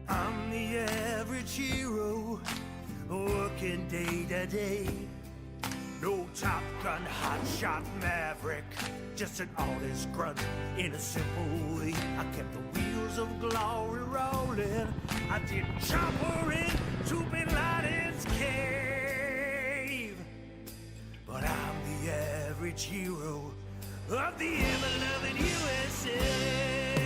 I'm the average hero, working day to day. No Top Gun, hotshot maverick, just an honest grunt in a simple way. I kept the wheels of glory rolling. I didn't chopper into Bin Laden's cave. But I'm the average hero of the ever-loving USA.